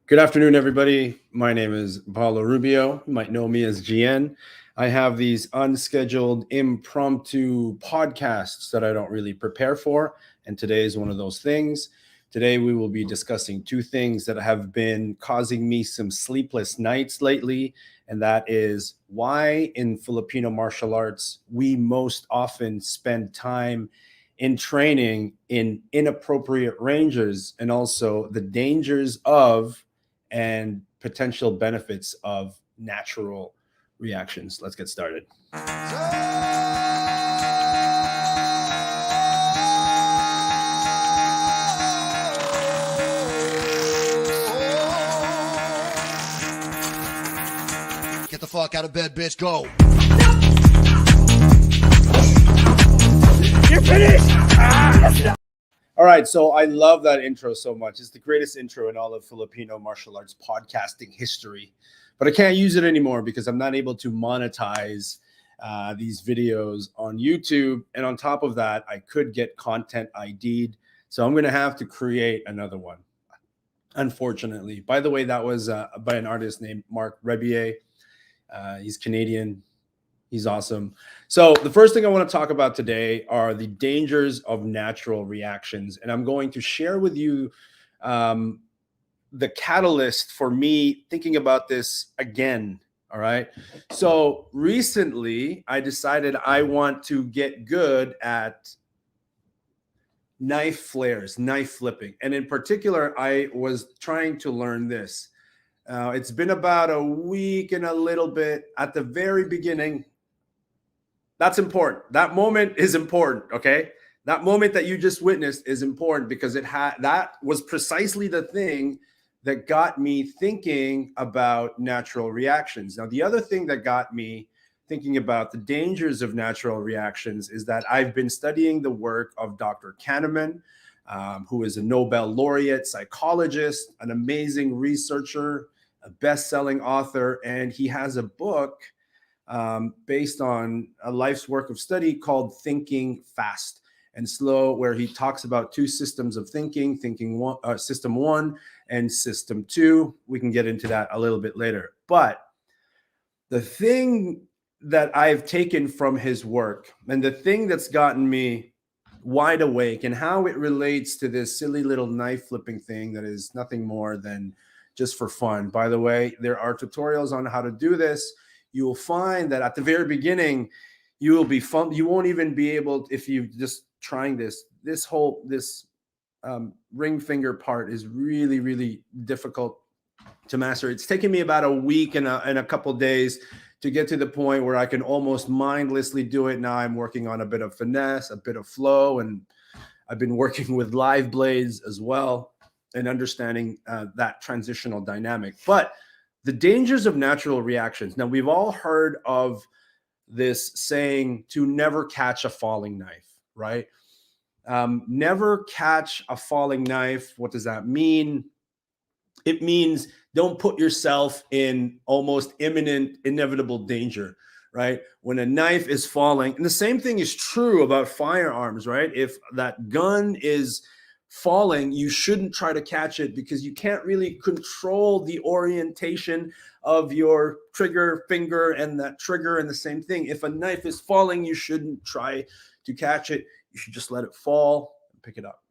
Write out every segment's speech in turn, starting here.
Good afternoon, everybody. My name is Paulo Rubio. You might know me as GN. I have these unscheduled impromptu podcasts that I don't really prepare for, and today is one of those things. Today, we will be discussing two things that have been causing me some sleepless nights lately, and that is why in Filipino martial arts we most often spend time in training in inappropriate ranges, and also the dangers of and potential benefits of natural reactions. Let's get started. Get the fuck out of bed, bitch. Go. You're finished. All right, so I love that intro so much. It's the greatest intro in all of Filipino martial arts podcasting history. But I can't use it anymore because I'm not able to monetize these videos on YouTube. And on top of that, I could get content ID'd. So I'm going to have to create another one, unfortunately. By the way, that was by an artist named Mark Rebier. He's Canadian. He's awesome. So the first thing I want to talk about today are the dangers of natural reactions. And I'm going to share with you the catalyst for me thinking about this again. All right. So recently I decided I want to get good at knife flares, knife flipping. And in particular, I was trying to learn this. It's been about a week and a little bit. At the very beginning, that's important. That moment is important, okay? That moment that you just witnessed is important because that was precisely the thing that got me thinking about natural reactions. Now, the other thing that got me thinking about the dangers of natural reactions is that I've been studying the work of Dr. Kahneman, who is a Nobel laureate psychologist, an amazing researcher, a best-selling author, and he has a book based on a life's work of study called Thinking Fast and Slow, where he talks about two systems of thinking system one and system two. We can get into that a little bit later. But the thing that I've taken from his work and the thing that's gotten me wide awake and how it relates to this silly little knife flipping thing that is nothing more than just for fun. By the way, there are tutorials on how to do this. You will find that at the very beginning, you will be fun. You won't even be able, if you just trying this ring finger part is really, really difficult to master. It's taken me about a week and a couple days to get to the point where I can almost mindlessly do it. Now I'm working on a bit of finesse, a bit of flow, and I've been working with live blades as well and understanding that transitional dynamic. But the dangers of natural reactions. Now, we've all heard of this saying to never catch a falling knife, right? Never catch a falling knife. What does that mean? It means don't put yourself in almost imminent, inevitable danger, right? When a knife is falling, and the same thing is true about firearms, right? If that gun is falling, you shouldn't try to catch it because you can't really control the orientation of your trigger finger and that trigger. And the same thing, if a knife is falling, you shouldn't try to catch it. You should just let it fall and pick it up.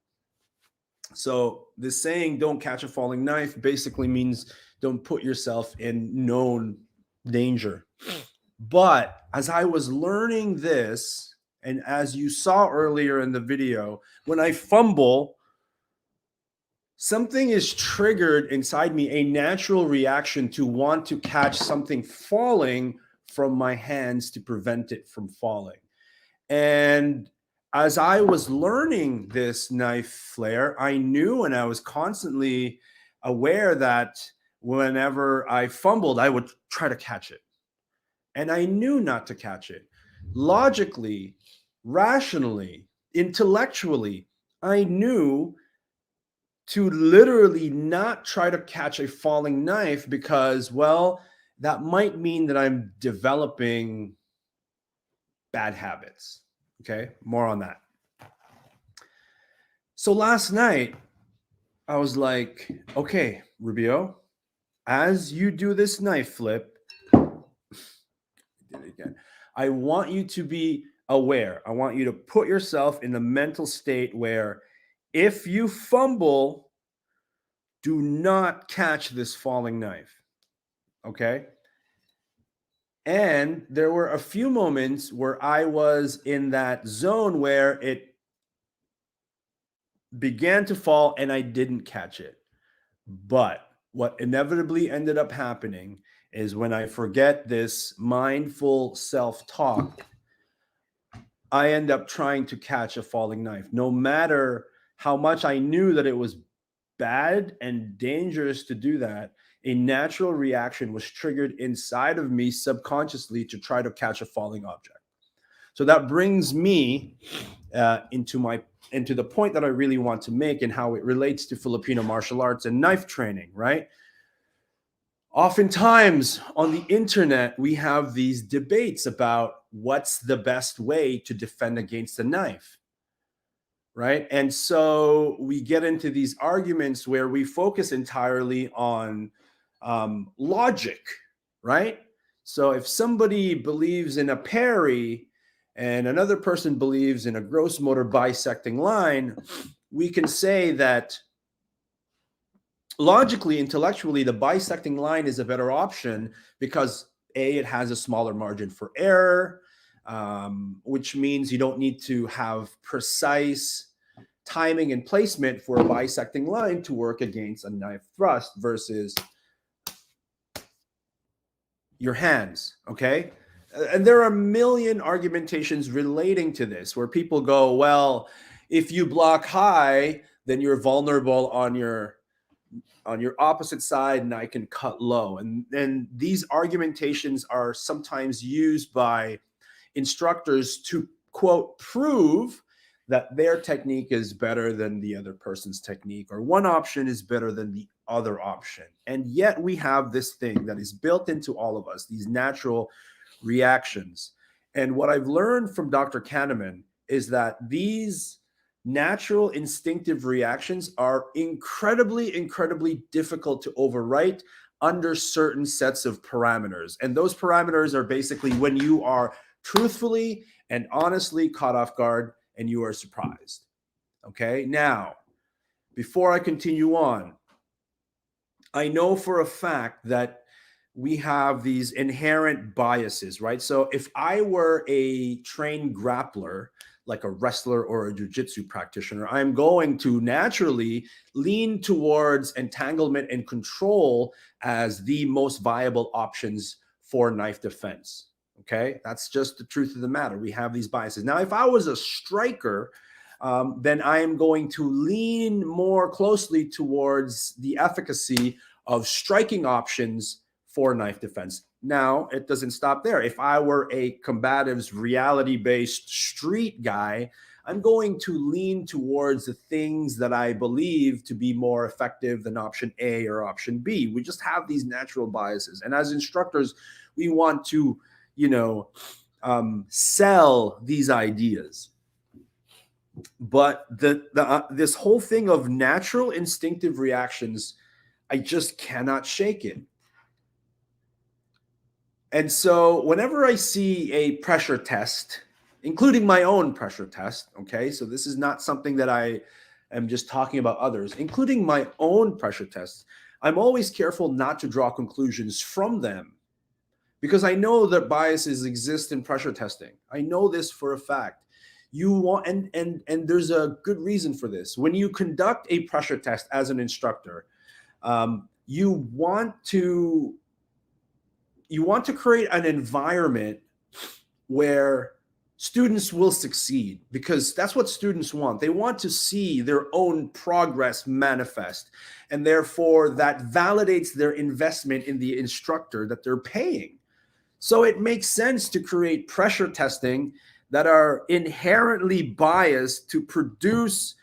So this saying, don't catch a falling knife, basically means don't put yourself in known danger. But as I was learning this, and as you saw earlier in the video, when I fumble, something is triggered inside me, a natural reaction to want to catch something falling from my hands to prevent it from falling. And as I was learning this knife flare, I knew, and I was constantly aware that whenever I fumbled, I would try to catch it. And I knew not to catch it. Logically, rationally, intellectually, I knew to literally not try to catch a falling knife because, well, that might mean that I'm developing bad habits. Okay, more on that. So last night, I was like, okay, Rubio, as you do this knife flip, did it again. I want you to be aware. I want you to put yourself in the mental state where if you fumble, do not catch this falling knife. Okay. And there were a few moments where I was in that zone where it began to fall and I didn't catch it. But what inevitably ended up happening is when I forget this mindful self talk, I end up trying to catch a falling knife, no matter how much I knew that it was bad and dangerous to do that. A natural reaction was triggered inside of me subconsciously to try to catch a falling object. So that brings me into the point that I really want to make and how it relates to Filipino martial arts and knife training, right? Oftentimes on the internet, we have these debates about what's the best way to defend against a knife, right? And so we get into these arguments where we focus entirely on logic, right? So if somebody believes in a parry and another person believes in a gross motor bisecting line, we can say that logically, intellectually, the bisecting line is a better option because A, it has a smaller margin for error, which means you don't need to have precise timing and placement for a bisecting line to work against a knife thrust versus your hands, okay? And there are a million argumentations relating to this where people go, well, if you block high, then you're vulnerable on your opposite side and I can cut low. And these argumentations are sometimes used by instructors to, quote, prove that their technique is better than the other person's technique, or one option is better than the other option. And yet we have this thing that is built into all of us, these natural reactions. And what I've learned from Dr. Kahneman is that these natural instinctive reactions are incredibly difficult to overwrite under certain sets of parameters. And those parameters are basically when you are truthfully and honestly caught off guard and you are surprised. Okay, now, before I continue on, I know for a fact that we have these inherent biases, right? So if I were a trained grappler, like a wrestler or a jiu-jitsu practitioner, I'm going to naturally lean towards entanglement and control as the most viable options for knife defense. Okay, that's just the truth of the matter. We have these biases. Now, if I was a striker, then I am going to lean more closely towards the efficacy of striking options for knife defense. Now, it doesn't stop there. If I were a combatives reality-based street guy, I'm going to lean towards the things that I believe to be more effective than option A or option B. We just have these natural biases. And as instructors, we want to, sell these ideas. But this whole thing of natural instinctive reactions, I just cannot shake it. And so whenever I see a pressure test, including my own pressure test, okay, so this is not something that I am just talking about others, including my own pressure tests, I'm always careful not to draw conclusions from them because I know that biases exist in pressure testing. I know this for a fact. You want, and there's a good reason for this. When you conduct a pressure test as an instructor, you want to create an environment where students will succeed because that's what students want. They want to see their own progress manifest. And therefore, that validates their investment in the instructor that they're paying. So it makes sense to create pressure testing that are inherently biased to produce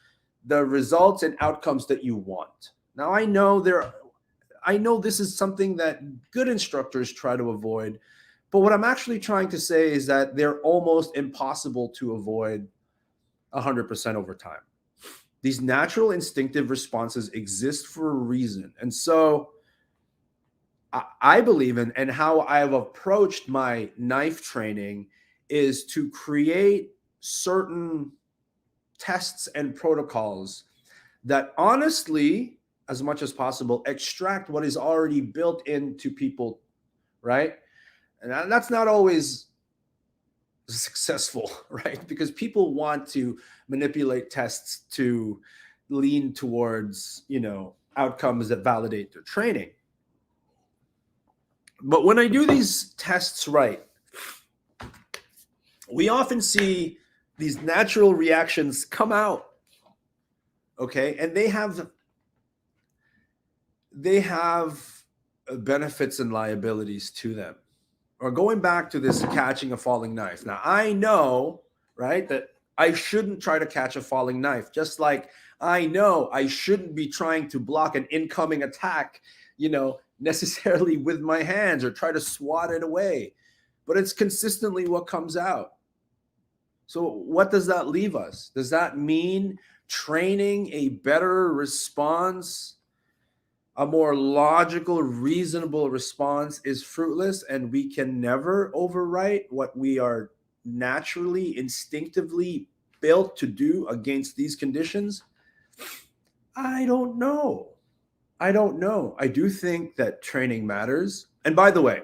the results and outcomes that you want. Now, I know this is something that good instructors try to avoid, but what I'm actually trying to say is that they're almost impossible to avoid 100% over time. These natural instinctive responses exist for a reason. And so I believe in, and how I've approached my knife training is to create certain tests and protocols that honestly, as much as possible, extract what is already built into people, right? And that's not always successful, right? Because people want to manipulate tests to lean towards, outcomes that validate their training. But when I do these tests right, we often see these natural reactions come out, okay? And they have benefits and liabilities to them. Or going back to this catching a falling knife. Now, I know, right, that I shouldn't try to catch a falling knife, just like I know I shouldn't be trying to block an incoming attack, necessarily with my hands or try to swat it away. But it's consistently what comes out. So what does that leave us? Does that mean training a better response, a more logical, reasonable response is fruitless, and we can never overwrite what we are naturally, instinctively built to do against these conditions? I don't know. I don't know. I do think that training matters. And by the way,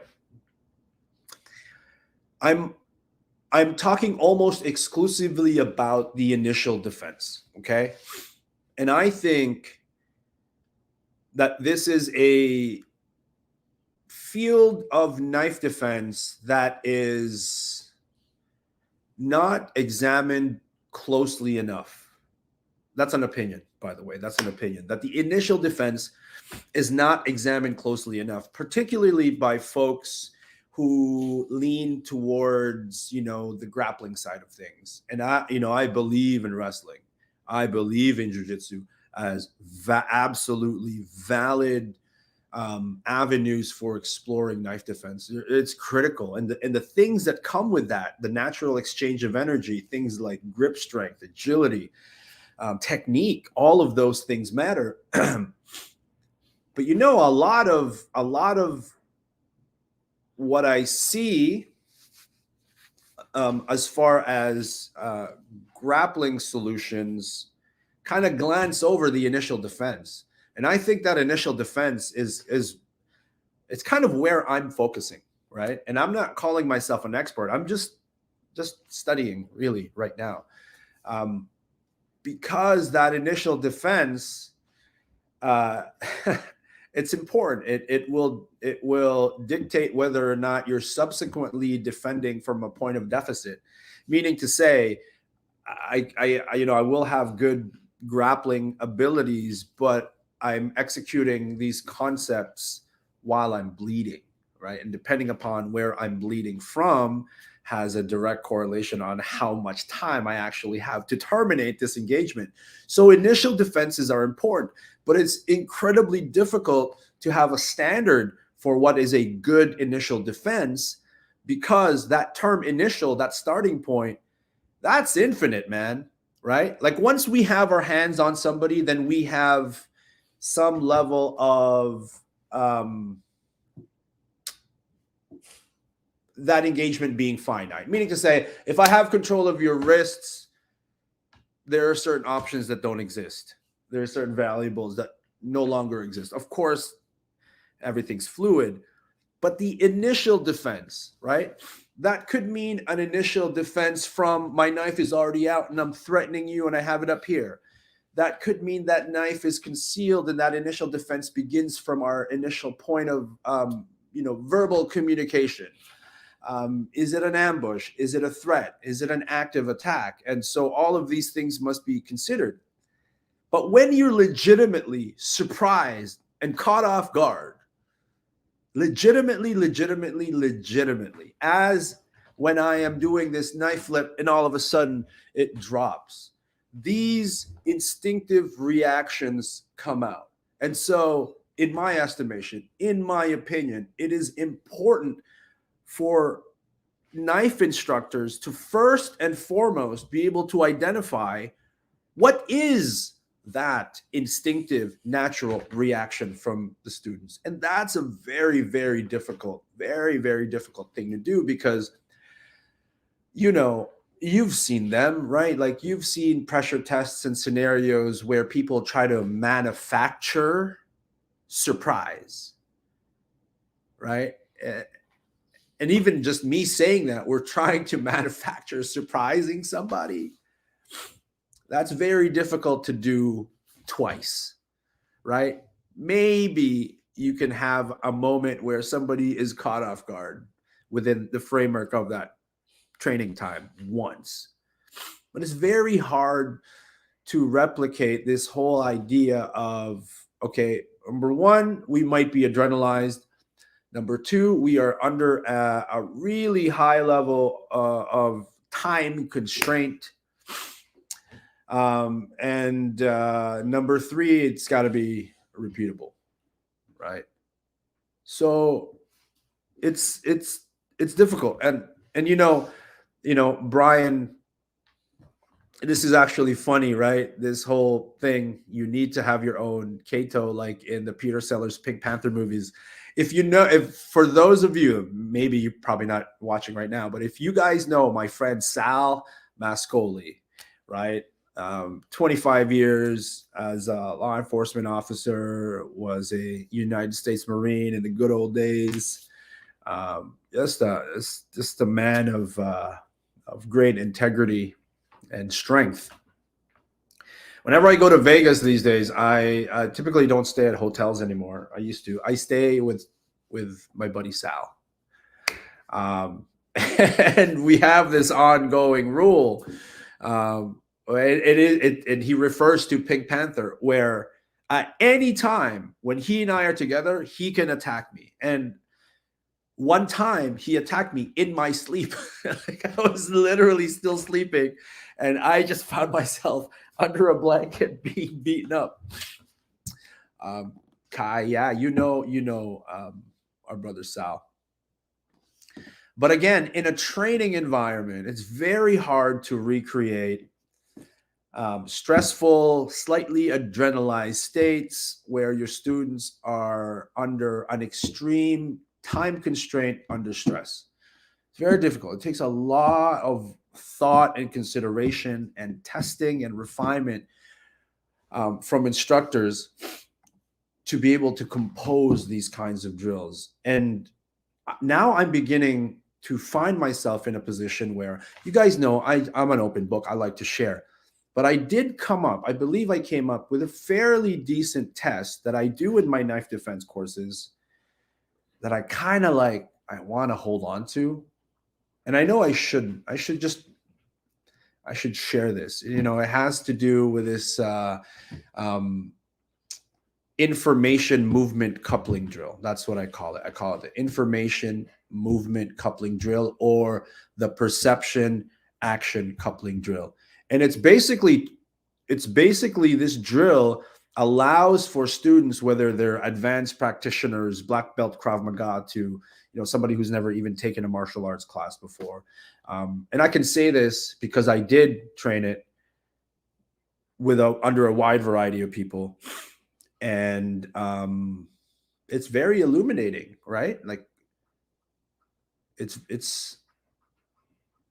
I'm talking almost exclusively about the initial defense, okay? And I think that this is a field of knife defense that is not examined closely enough. That's an opinion, by the way. That's an opinion, that the initial defense is not examined closely enough, particularly by folks who lean towards, the grappling side of things. And I believe in wrestling. I believe in jiu-jitsu as absolutely valid avenues for exploring knife defense. It's critical. And the things that come with that, the natural exchange of energy, things like grip strength, agility, technique, all of those things matter. But a lot of what I see as far as grappling solutions kind of glance over the initial defense. And I think that initial defense is it's kind of where I'm focusing, right? And I'm not calling myself an expert. I'm just studying really right now. Because that initial defense, it's important. It will dictate whether or not you're subsequently defending from a point of deficit. Meaning to say, I will have good grappling abilities, but I'm executing these concepts while I'm bleeding, right? And depending upon where I'm bleeding from has a direct correlation on how much time I actually have to terminate this engagement. So initial defenses are important, but it's incredibly difficult to have a standard for what is a good initial defense, because that term initial, that starting point, that's infinite, man, right? Like once we have our hands on somebody, then we have some level of that engagement being finite. Meaning to say, if I have control of your wrists, there are certain options that don't exist. There are certain variables that no longer exist. Of course, everything's fluid, but the initial defense, right? That could mean an initial defense from my knife is already out and I'm threatening you and I have it up here. That could mean that knife is concealed and that initial defense begins from our initial point of, verbal communication. Is it an ambush? Is it a threat? Is it an active attack? And so all of these things must be considered. But when you're legitimately surprised and caught off guard, legitimately, as when I am doing this knife flip and all of a sudden it drops, these instinctive reactions come out. And so in my estimation, in my opinion, it is important for knife instructors to first and foremost be able to identify what is that instinctive, natural reaction from the students. And that's a very, very difficult thing to do because, you know, you've seen them, right? Like you've seen pressure tests and scenarios where people try to manufacture surprise, right? And even just me saying that, we're trying to manufacture surprising somebody. That's very difficult to do twice, right? Maybe you can have a moment where somebody is caught off guard within the framework of that training time once. But it's very hard to replicate this whole idea of, okay, number one, we might be adrenalized. Number two, we are under a really high level of time constraint. And number three, it's got to be repeatable, right? So it's difficult, and Brian, this is actually funny, right? This whole thing, you need to have your own Kato, like in the Peter Sellers Pink Panther movies. If for those of you, maybe you're probably not watching right now, but if you guys know my friend Sal Mascoli, right? 25 years as a law enforcement officer, was a United States Marine in the good old days. Just a man of great integrity and strength. Whenever I go to Vegas these days, I typically don't stay at hotels anymore. I used to. I stay with my buddy Sal. And we have this ongoing rule. And he refers to Pink Panther, where at any time when he and I are together, he can attack me. And one time he attacked me in my sleep. Like I was literally still sleeping, and I just found myself under a blanket being beaten up. Kai, yeah, our brother Sal. But again, in a training environment, it's very hard to recreate stressful, slightly adrenalized states where your students are under an extreme time constraint under stress. It's very difficult. It takes a lot of thought and consideration and testing and refinement from instructors to be able to compose these kinds of drills. And now I'm beginning to find myself in a position where, you guys know, I'm an open book. I like to share. But I believe I came up with a fairly decent test that I do in my knife defense courses that I kind of like, I want to hold on to. And I know I should share this. It has to do with this information movement coupling drill. That's what I call it. I call it the information movement coupling drill, or the perception action coupling drill. And it's basically this drill allows for students, whether they're advanced practitioners, black belt Krav Maga, to somebody who's never even taken a martial arts class before. And I can say this because I did train it under a wide variety of people, and it's very illuminating, right? Like it's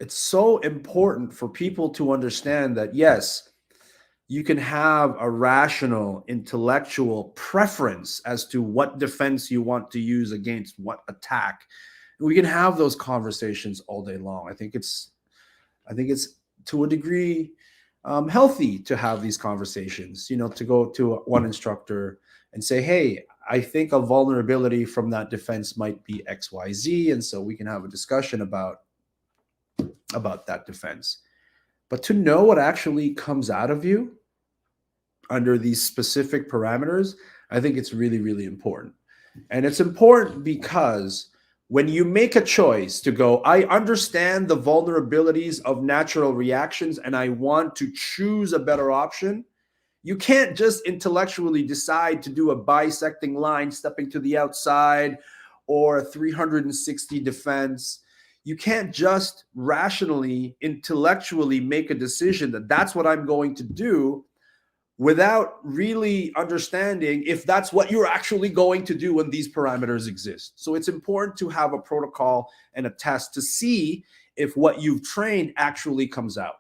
so important for people to understand that, yes, you can have a rational, intellectual preference as to what defense you want to use against what attack. We can have those conversations all day long. I think it's to a degree healthy to have these conversations, to go to one instructor and say, hey, I think a vulnerability from that defense might be XYZ. And so we can have a discussion about that defense. But to know what actually comes out of you under these specific parameters, I think it's really, really important. And it's important because when you make a choice to go, I understand the vulnerabilities of natural reactions and I want to choose a better option, you can't just intellectually decide to do a bisecting line, stepping to the outside, or a 360 defense. You can't just rationally, intellectually make a decision that that's what I'm going to do without really understanding if that's what you're actually going to do when these parameters exist. So it's important to have a protocol and a test to see if what you've trained actually comes out.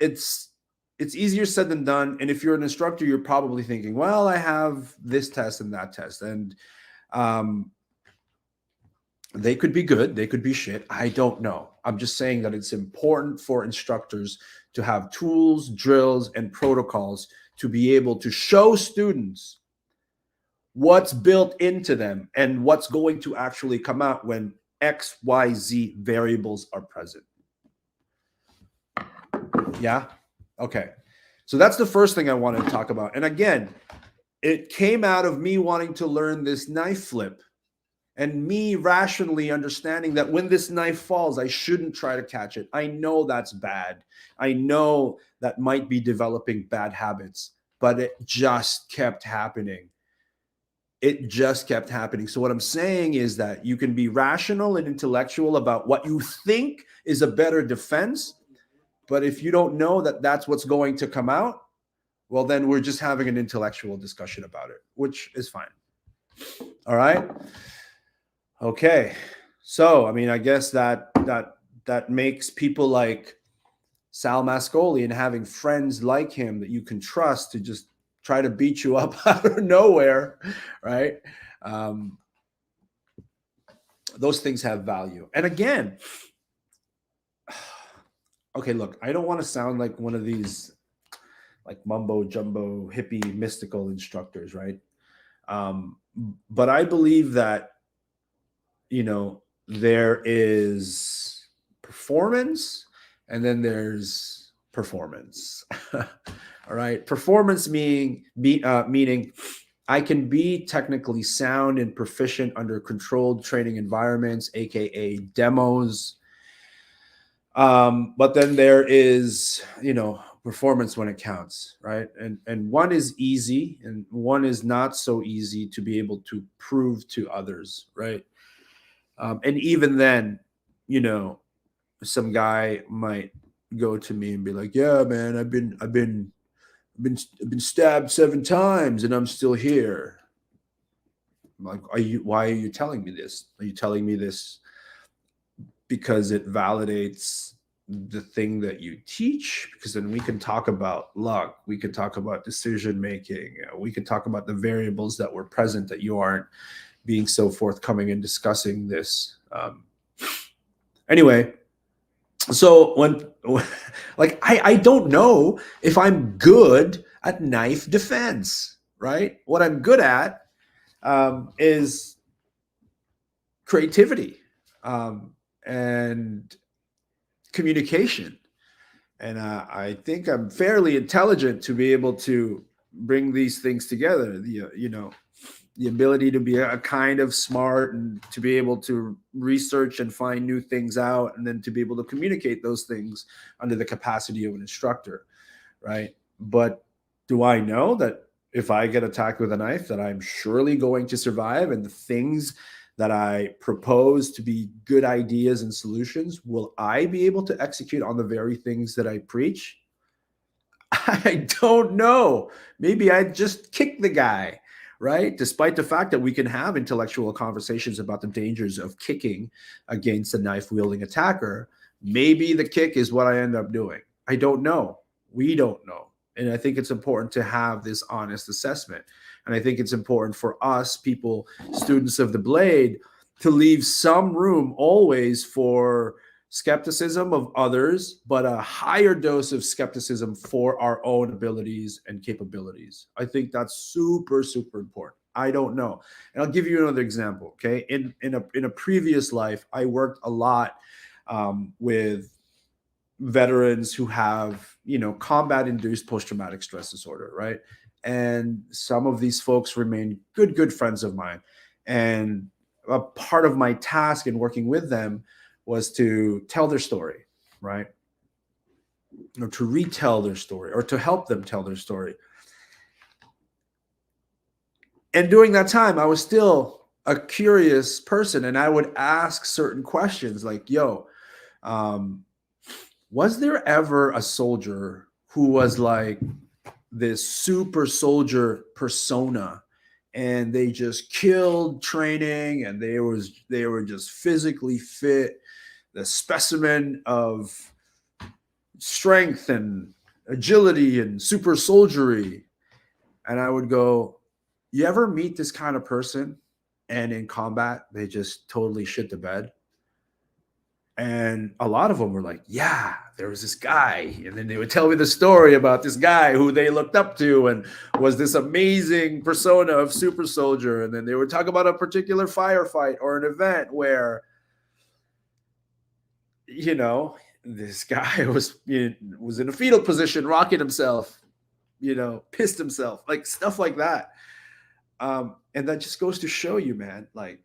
It's easier said than done. And if you're an instructor, you're probably thinking, well, I have this test and that test. And they could be good, they could be shit. I don't know. I'm just saying that it's important for instructors to have tools, drills, and protocols to be able to show students what's built into them and what's going to actually come out when X, Y, Z variables are present. Yeah? Okay. So that's the first thing I wanted to talk about. And again, it came out of me wanting to learn this knife flip and me rationally understanding that when this knife falls, I shouldn't try to catch it. I know that's bad. I know that might be developing bad habits, but it just kept happening. It just kept happening. So what I'm saying is that you can be rational and intellectual about what you think is a better defense, but if you don't know that that's what's going to come out, well, then we're just having an intellectual discussion about it, which is fine. All right. Okay. So, I mean, I guess that makes people like Sal Mascoli and having friends like him that you can trust to just try to beat you up out of nowhere, right? Those things have value. And again, okay, look, I don't want to sound like one of these like mumbo jumbo hippie mystical instructors, right? But I believe that, you know, there is performance and then there's performance. All right. Performance meaning I can be technically sound and proficient under controlled training environments, AKA demos. But then there is, you know, performance when it counts, right? And one is easy and one is not so easy to be able to prove to others, right? And even then, you know, some guy might go to me and be like, "Yeah, man, I've been stabbed 7 times and I'm still here." I'm like, why are you telling me this? Are you telling me this because it validates the thing that you teach? Because then we can talk about luck, we could talk about decision making, we could talk about the variables that were present that you aren't being so forthcoming in discussing this. Anyway, so when like I don't know if I'm good at knife defense, right? What I'm good at is creativity and communication. And I think I'm fairly intelligent to be able to bring these things together. You know, the ability to be a kind of smart and to be able to research and find new things out, and then to be able to communicate those things under the capacity of an instructor, right? But do I know that if I get attacked with a knife that I'm surely going to survive, and the things that I propose to be good ideas and solutions, will I be able to execute on the very things that I preach? I don't know. Maybe I just kick the guy, right? Despite the fact that we can have intellectual conversations about the dangers of kicking against a knife wielding attacker, maybe the kick is what I end up doing. I don't know. We don't know. And I think it's important to have this honest assessment. And I think it's important for us, people, students of the blade, to leave some room always for skepticism of others, but a higher dose of skepticism for our own abilities and capabilities. I think that's super, super important. I don't know. And I'll give you another example. Okay. In a previous life, I worked a lot with veterans who have, you know, combat-induced post-traumatic stress disorder, right? And some of these folks remain good friends of mine. And a part of my task in working with them was to tell their story, right? Or to retell their story, or to help them tell their story. And during that time, I was still a curious person, and I would ask certain questions like, yo, was there ever a soldier who was like this super soldier persona, and they just killed training, and they were just physically fit, the specimen of strength and agility and super soldiery. And I would go, you ever meet this kind of person and in combat they just totally shit the bed? And a lot of them were like, yeah, there was this guy. And then they would tell me the story about this guy who they looked up to and was this amazing persona of super soldier. And then they would talk about a particular firefight or an event where, you know, this guy was in a fetal position, rocking himself, pissed himself, like stuff like that. And that just goes to show you, man, like,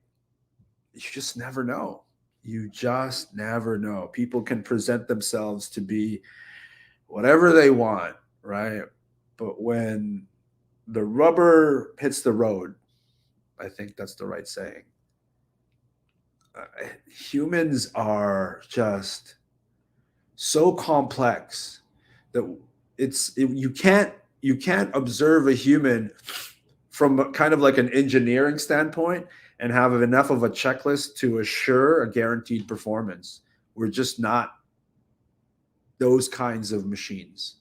you just never know. You just never know. People can present themselves to be whatever they want, right? But when the rubber hits the road, I think that's the right saying. Humans are just so complex that you can't observe a human from kind of like an engineering standpoint and have enough of a checklist to assure a guaranteed performance. We're just not those kinds of machines,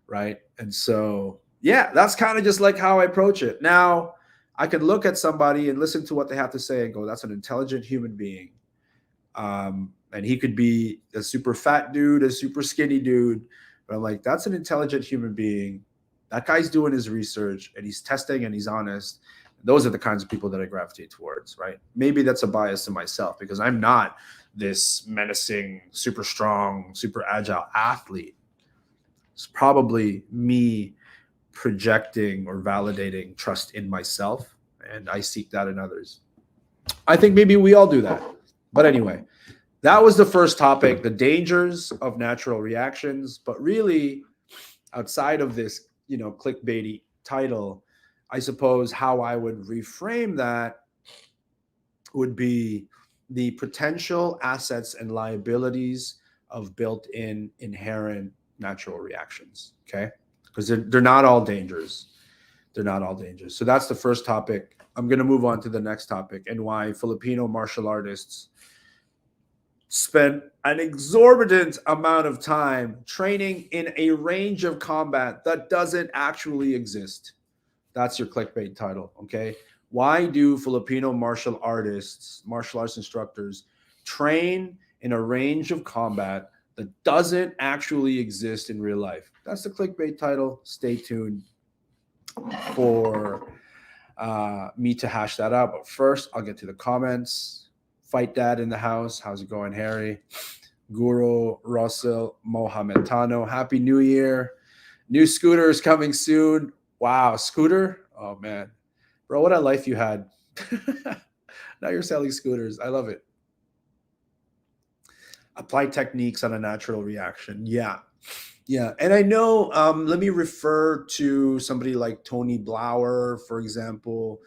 right? And so, yeah, that's kind of just like how I approach it. Now, I could look at somebody and listen to what they have to say and go, that's an intelligent human being. And he could be a super fat dude, a super skinny dude. But I'm like, that's an intelligent human being. That guy's doing his research and he's testing and he's honest. Those are the kinds of people that I gravitate towards, right? Maybe that's a bias in myself because I'm not this menacing, super strong, super agile athlete. It's probably me projecting or validating trust in myself, and I seek that in others. I think maybe we all do that. But anyway, that was the first topic, the dangers of natural reactions. But really, outside of this, clickbaity title, I suppose how I would reframe that would be the potential assets and liabilities of built-in inherent natural reactions, okay? Because they're not all dangers. They're not all dangers. So that's the first topic. I'm going to move on to the next topic, and why Filipino martial artists spend an exorbitant amount of time training in a range of combat that doesn't actually exist. That's your clickbait title, okay? Why do Filipino martial artists, martial arts instructors, train in a range of combat that doesn't actually exist in real life? That's the clickbait title. Stay tuned for me to hash that out. But first, I'll get to the comments. Fight Dad in the house. How's it going, Harry? Guru Russell Mohametano. Happy New Year. New scooters coming soon. Wow, scooter? Oh, man. Bro, what a life you had. Now you're selling scooters. I love it. Apply techniques on a natural reaction. Yeah. Yeah. And I know, let me refer to somebody like Tony Blauer, for example,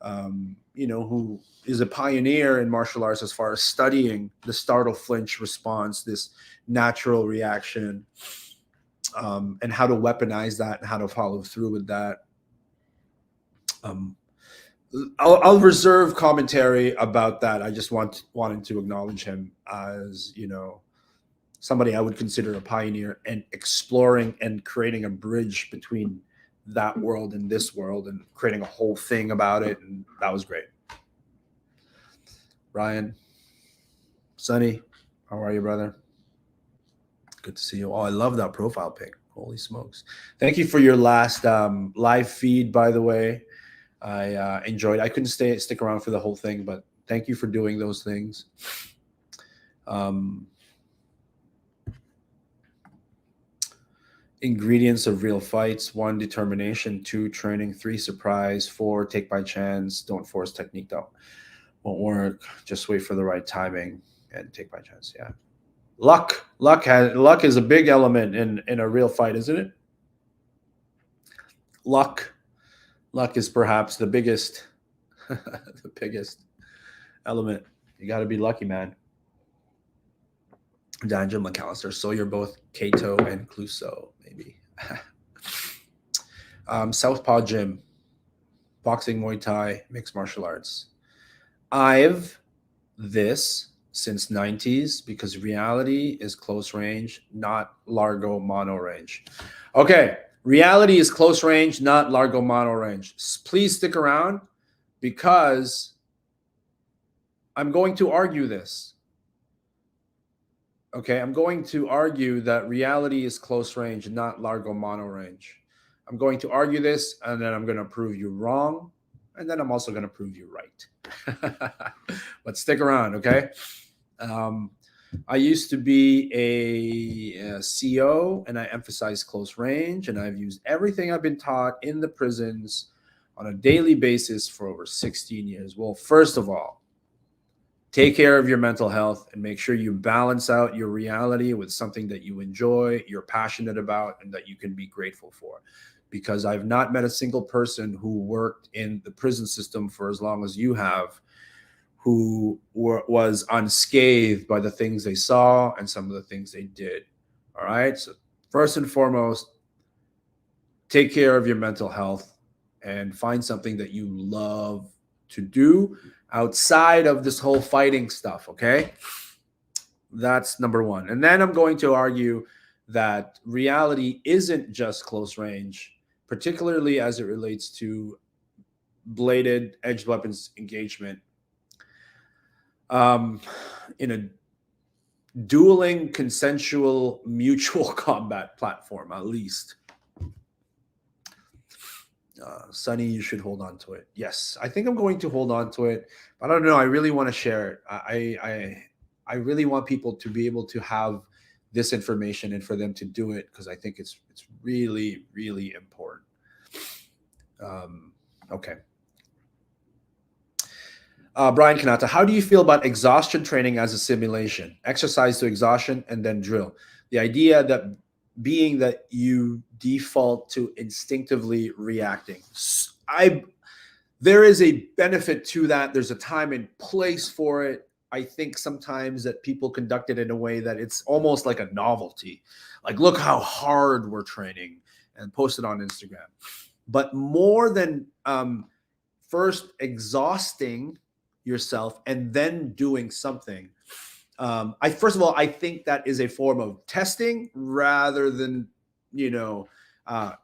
who is a pioneer in martial arts as far as studying the startle flinch response, this natural reaction, and how to weaponize that and how to follow through with that. I'll reserve commentary about that. I just wanted to acknowledge him as, somebody I would consider a pioneer and exploring and creating a bridge between that world and this world and creating a whole thing about it. And that was great. Ryan, Sonny, how are you, brother? Good to see you. Oh, I love that profile pic. Holy smokes. Thank you for your last live feed, by the way. I enjoyed it. I couldn't stick around for the whole thing, but thank you for doing those things. Ingredients of real fights: 1, determination; 2, training; 3, surprise; 4, take by chance. Don't force technique though. Won't work. Just wait for the right timing and take by chance. Yeah. Luck is a big element in a real fight, isn't it? Luck is perhaps the biggest the biggest element. You got to be lucky, man. Daniel McAllister. So you're both Cato and Clouseau, maybe. Southpaw Gym, boxing, Muay Thai, mixed martial arts. I've this since 90s because reality is close range, not Largo mono range. Okay, reality is close range, not Largo mono range. Please stick around because I'm going to argue this. Okay, I'm going to argue that reality is close range, not Largo mono range. I'm going to argue this, and then I'm going to prove you wrong, and then I'm also going to prove you right. But stick around, okay? Um, I used to be a CO, and I emphasize close range, and I've used everything I've been taught in the prisons on a daily basis for over 16 years. Well, first of all, take care of your mental health and make sure you balance out your reality with something that you enjoy, you're passionate about, and that you can be grateful for. Because I've not met a single person who worked in the prison system for as long as you have who was unscathed by the things they saw and some of the things they did. All right. So, first and foremost, take care of your mental health and find something that you love to do outside of this whole fighting stuff. Okay. That's number one. And then I'm going to argue that reality isn't just close range, particularly as it relates to bladed edged weapons engagement. In a dueling, consensual, mutual combat platform, at least. Sonny, you should hold on to it. Yes, I think I'm going to hold on to it. But I don't know. I really want to share it. I really want people to be able to have this information and for them to do it because I think it's really, really important. Okay. Brian Kanata, how do you feel about exhaustion training as a simulation? Exercise to exhaustion and then drill. The idea that being that you default to instinctively reacting. There is a benefit to that. There's a time and place for it. I think sometimes that people conduct it in a way that it's almost like a novelty. Like, look how hard we're training and post it on Instagram. But more than first exhausting yourself and then doing something. First of all, I think that is a form of testing rather than,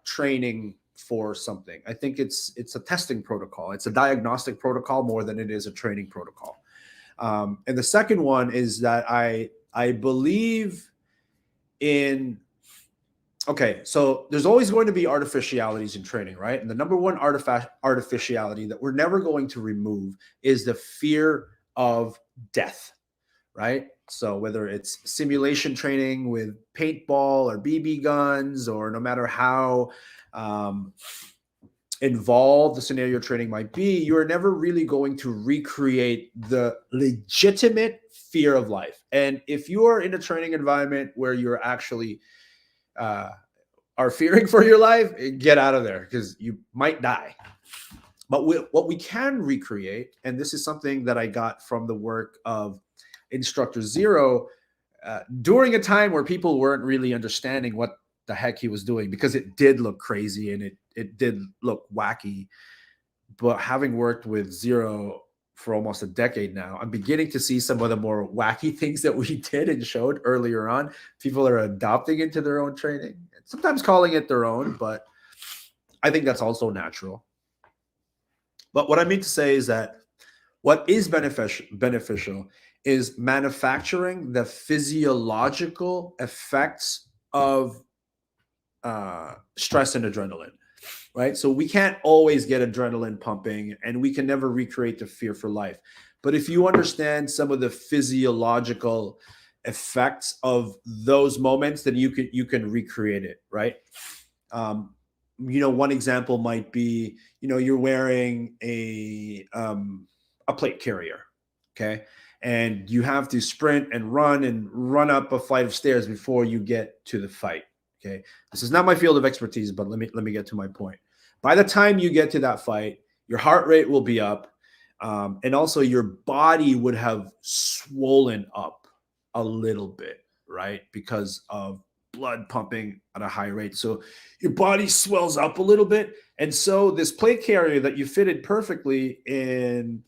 training for something. I think it's a testing protocol. It's a diagnostic protocol more than it is a training protocol. And the second one is that I believe in. Okay, so there's always going to be artificialities in training, right? And the number one artificiality that we're never going to remove is the fear of death, right? So whether it's simulation training with paintball or BB guns, or no matter how involved the scenario training might be, you're never really going to recreate the legitimate fear of life. And if you are in a training environment where you're actually are fearing for your life, get out of there because you might die. But what we can recreate, and this is something that I got from the work of Instructor Zero, during a time where people weren't really understanding what the heck he was doing, because it did look crazy and it did look wacky. But having worked with Zero for almost a decade now, I'm beginning to see some of the more wacky things that we did and showed earlier on. People are adopting into their own training, sometimes calling it their own, but I think that's also natural. But what I mean to say is that what is beneficial is manufacturing the physiological effects of stress and adrenaline. Right? So we can't always get adrenaline pumping and we can never recreate the fear for life. But if you understand some of the physiological effects of those moments, then you can recreate it, right? One example might be, you're wearing a plate carrier, okay? And you have to sprint and run up a flight of stairs before you get to the fight. Okay. This is not my field of expertise, but let me get to my point. By the time you get to that fight, your heart rate will be up. And also your body would have swollen up a little bit, right? Because of blood pumping at a high rate. So your body swells up a little bit. And so this plate carrier that you fitted perfectly in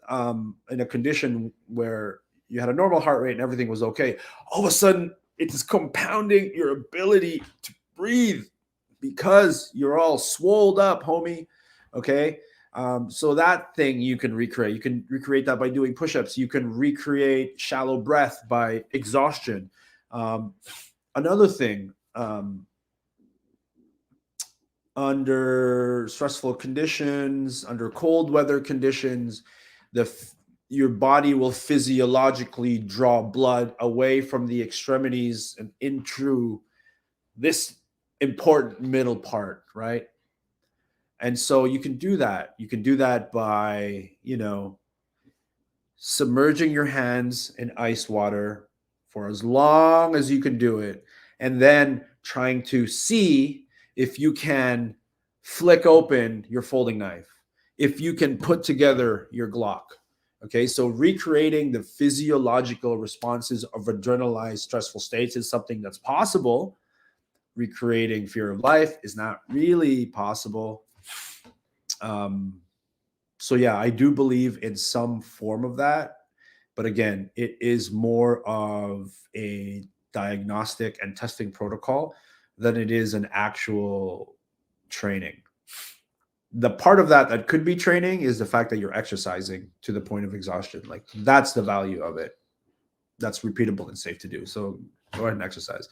a condition where you had a normal heart rate and everything was okay, all of a sudden it is compounding your ability to breathe because you're all swolled up, homie. Okay. So that thing you can recreate. You can recreate that by doing push-ups. You can recreate shallow breath by exhaustion. Another thing, under stressful conditions, under cold weather conditions, your body will physiologically draw blood away from the extremities and into this important middle part, right? And so you can do that. You can do that by, submerging your hands in ice water for as long as you can do it, and then trying to see if you can flick open your folding knife, if you can put together your Glock. Okay, so recreating the physiological responses of adrenalized stressful states is something that's possible. Recreating fear of life is not really possible. So yeah, I do believe in some form of that. But again, it is more of a diagnostic and testing protocol than it is an actual training. The part of that could be training is the fact that you're exercising to the point of exhaustion. Like, that's the value of it. That's repeatable and safe to do. So go ahead and exercise.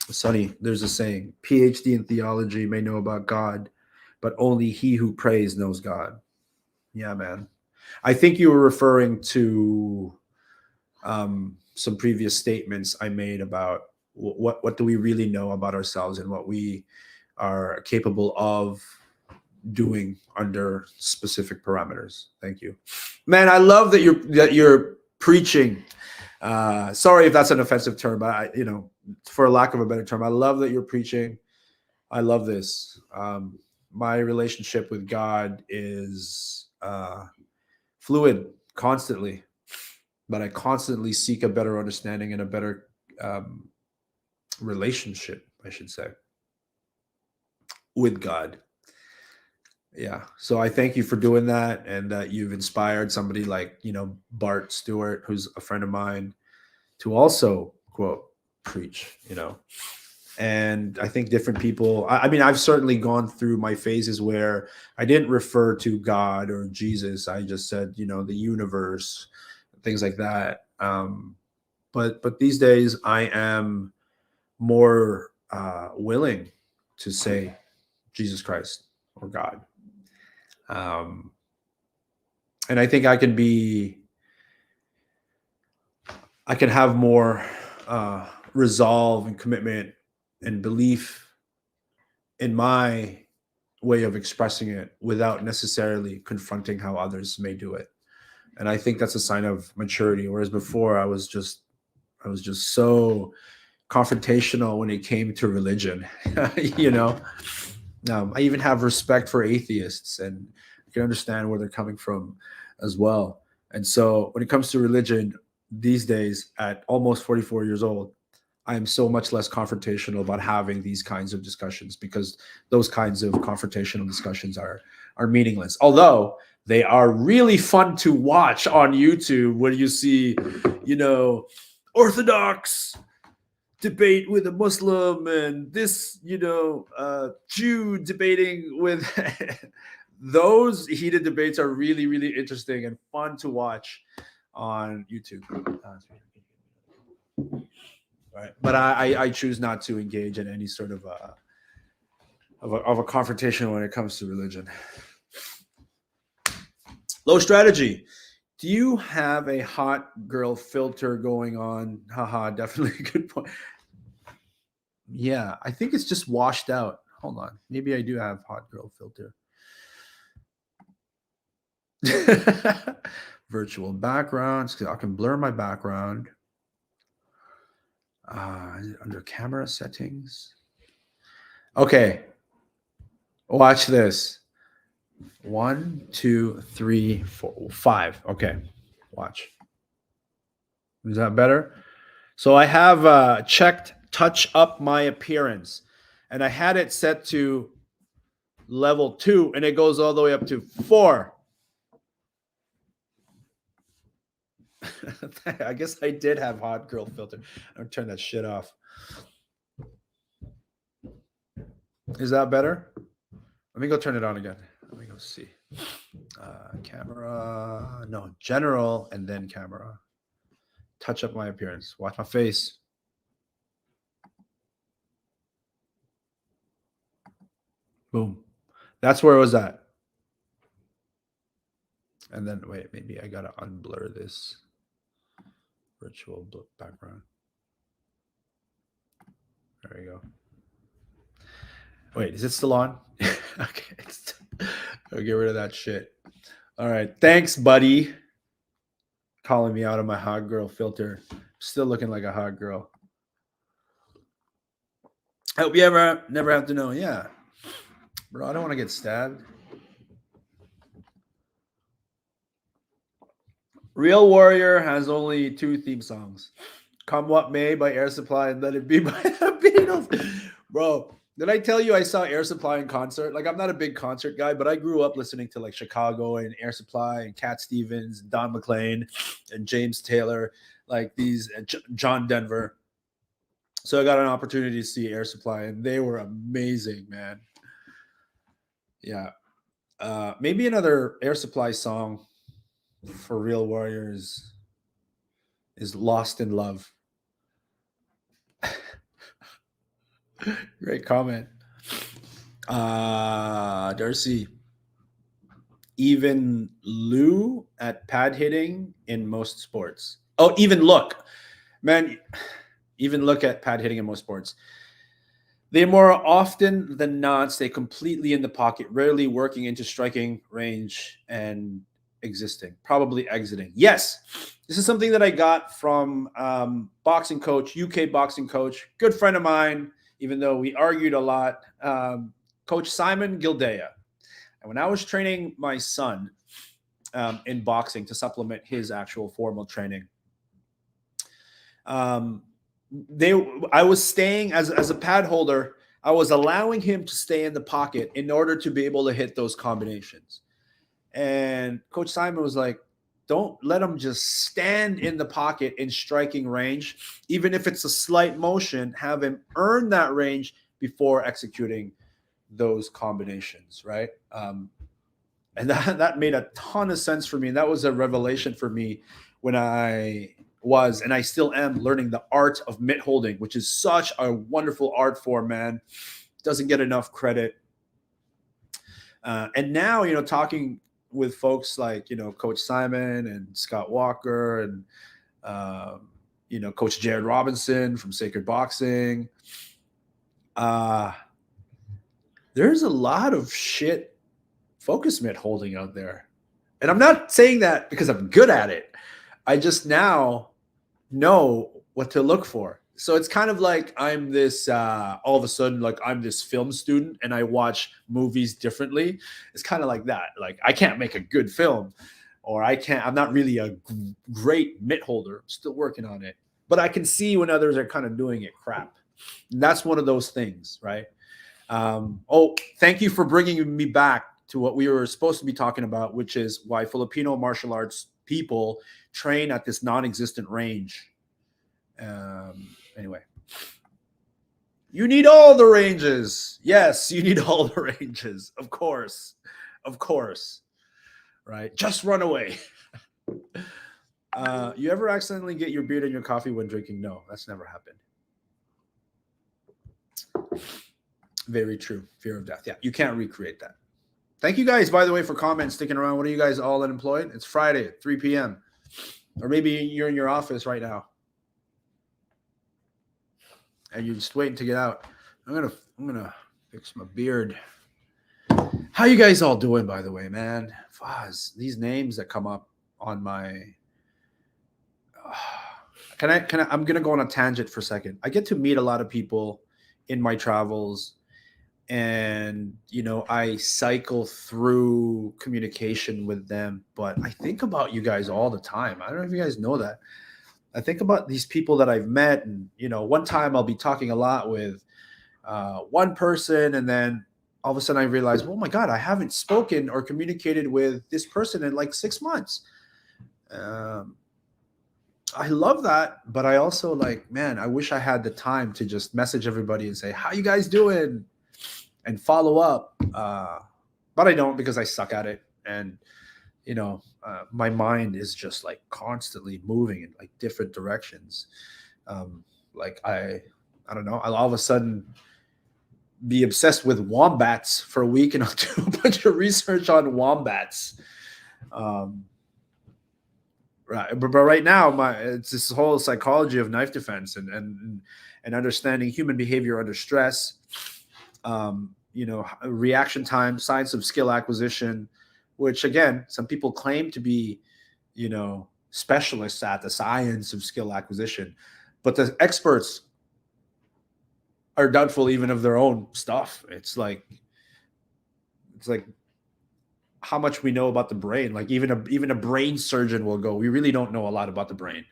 Sonny, there's a saying, PhD in theology may know about God, but only he who prays knows God. Yeah, man. I think you were referring to some previous statements I made about what do we really know about ourselves and what we are capable of doing under specific parameters. Thank you, man. I love that you're preaching. Sorry if that's an offensive term, but for lack of a better term, I love that you're preaching. I love this. My relationship with God is fluid constantly, but I constantly seek a better understanding and a better relationship, I should say, with God. Yeah. So I thank you for doing that, and that you've inspired somebody like, Bart Stewart, who's a friend of mine, to also quote preach, and I think different people, I mean, I've certainly gone through my phases where I didn't refer to God or Jesus. I just said, the universe, things like that. But these days I am more willing to say Jesus Christ or God. And I think I can have more resolve and commitment and belief in my way of expressing it without necessarily confronting how others may do it. And I think that's a sign of maturity. Whereas before I was just so confrontational when it came to religion. I even have respect for atheists, and I can understand where they're coming from as well. And so when it comes to religion these days, at almost 44 years old, I am so much less confrontational about having these kinds of discussions, because those kinds of confrontational discussions are meaningless. Although they are really fun to watch on YouTube, when you see, Orthodox debate with a Muslim, and this, Jew debating with those heated debates are really, really interesting and fun to watch on YouTube. Right. But I choose not to engage in any sort of a confrontation when it comes to religion. Low strategy. Do you have a hot girl filter going on? Haha, definitely a good point. Yeah, I think it's just washed out. Hold on. Maybe I do have hot girl filter. Virtual backgrounds. I can blur my background. Under camera settings. Okay. Watch this. 1, 2, 3, 4, 5. Okay. Watch. Is that better? So I have checked touch up my appearance, and I had it set to level 2, and it goes all the way up to 4. I guess I did have hot girl filter. I'll turn that shit off. Is that better? Let me go turn it on again. Let me go see. Camera, no, general, and then camera. Touch up my appearance. Watch my face. Boom. That's where it was at. And then, wait, maybe I got to unblur this virtual background. There we go. Wait, is it still on? Okay. I'll get rid of that shit. All right. Thanks, buddy. Calling me out of my hot girl filter. Still looking like a hot girl. I hope you never have to know. Yeah. Bro, I don't want to get stabbed. Real Warrior has only 2 theme songs. Come What May by Air Supply and Let It Be by the Beatles. Bro, did I tell you I saw Air Supply in concert? Like, I'm not a big concert guy, but I grew up listening to like Chicago and Air Supply and Cat Stevens, Don McLean and James Taylor, like these, John Denver. So I got an opportunity to see Air Supply, and they were amazing, man. Yeah. Maybe another Air Supply song for Real Warriors is Lost in Love. Great comment. Darcy. Even Lou at pad hitting in most sports. Oh, even look. Man, even look at pad hitting in most sports. They more often than not stay completely in the pocket, rarely working into striking range and existing, probably exiting. Yes, this is something that I got from boxing coach, UK boxing coach, good friend of mine, even though we argued a lot, Coach Simon Gildea. And when I was training my son in boxing to supplement his actual formal training, I was staying as a pad holder. I was allowing him to stay in the pocket in order to be able to hit those combinations. And Coach Simon was like, don't let him just stand in the pocket in striking range. Even if it's a slight motion, have him earn that range before executing those combinations, right? And that made a ton of sense for me. And that was a revelation for me when I was, and I still am, learning the art of mitt holding, which is such a wonderful art form, man. Doesn't get enough credit. And now, talking with folks like, Coach Simon and Scott Walker and, Coach Jared Robinson from Sacred Boxing. There's a lot of shit focus mitt holding out there. And I'm not saying that because I'm good at it. I just now know what to look for. So it's kind of like I'm this, all of a sudden, like I'm this film student and I watch movies differently. It's kind of like that. Like I can't make a good film, or I'm not really a great mitt holder. I'm still working on it. But I can see when others are kind of doing it crap. And that's one of those things, right? Thank you for bringing me back to what we were supposed to be talking about, which is why Filipino martial arts people train at this non-existent range. Anyway, you need all the ranges. Yes, you need all the ranges. Of course. Right? Just run away. You ever accidentally get your beard in your coffee when drinking? No, that's never happened. Very true. Fear of death. Yeah, you can't recreate that. Thank you guys, by the way, for comments, sticking around. What are you guys all unemployed? It's Friday at 3 p.m. Or maybe you're in your office right now and you're just waiting to get out. I'm gonna fix my beard. How you guys all doing, by the way, man? Faz, these names that come up on my I'm gonna go on a tangent for a second. I get to meet a lot of people in my travels, and I cycle through communication with them, but I think about you guys all the time. I don't know if you guys know that. I think about these people that I've met, and one time I'll be talking a lot with one person, and then all of a sudden I realize, oh my God, I haven't spoken or communicated with this person in like 6 months. Um, I love that, but I also like, man, I wish I had the time to just message everybody and say, "How you guys doing?" and follow up. But I don't, because I suck at it, and my mind is just like constantly moving in like different directions. Like I don't know. I'll all of a sudden be obsessed with wombats for a week, and I'll do a bunch of research on wombats. Right, but right now, it's this whole psychology of knife defense and understanding human behavior under stress. Reaction time, science of skill acquisition, which again, some people claim to be, specialists at the science of skill acquisition, but the experts are doubtful even of their own stuff. It's like how much we know about the brain. Like even a brain surgeon will go, we really don't know a lot about the brain.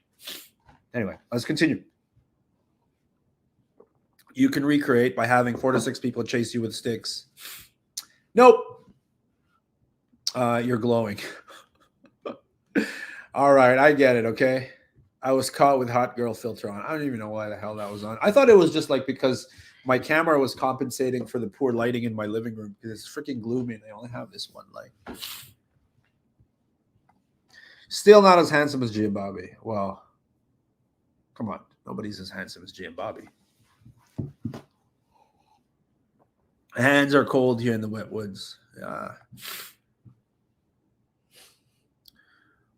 Anyway, let's continue. You can recreate by having 4 to 6 people chase you with sticks. Nope. You're glowing. All right, I get it, okay? I was caught with hot girl filter on. I don't even know why the hell that was on. I thought it was just like because my camera was compensating for the poor lighting in my living room, because it's freaking gloomy and they only have this one light. Still not as handsome as G and Bobby. Well, come on. Nobody's as handsome as G and Bobby. Hands are cold here in the wet woods.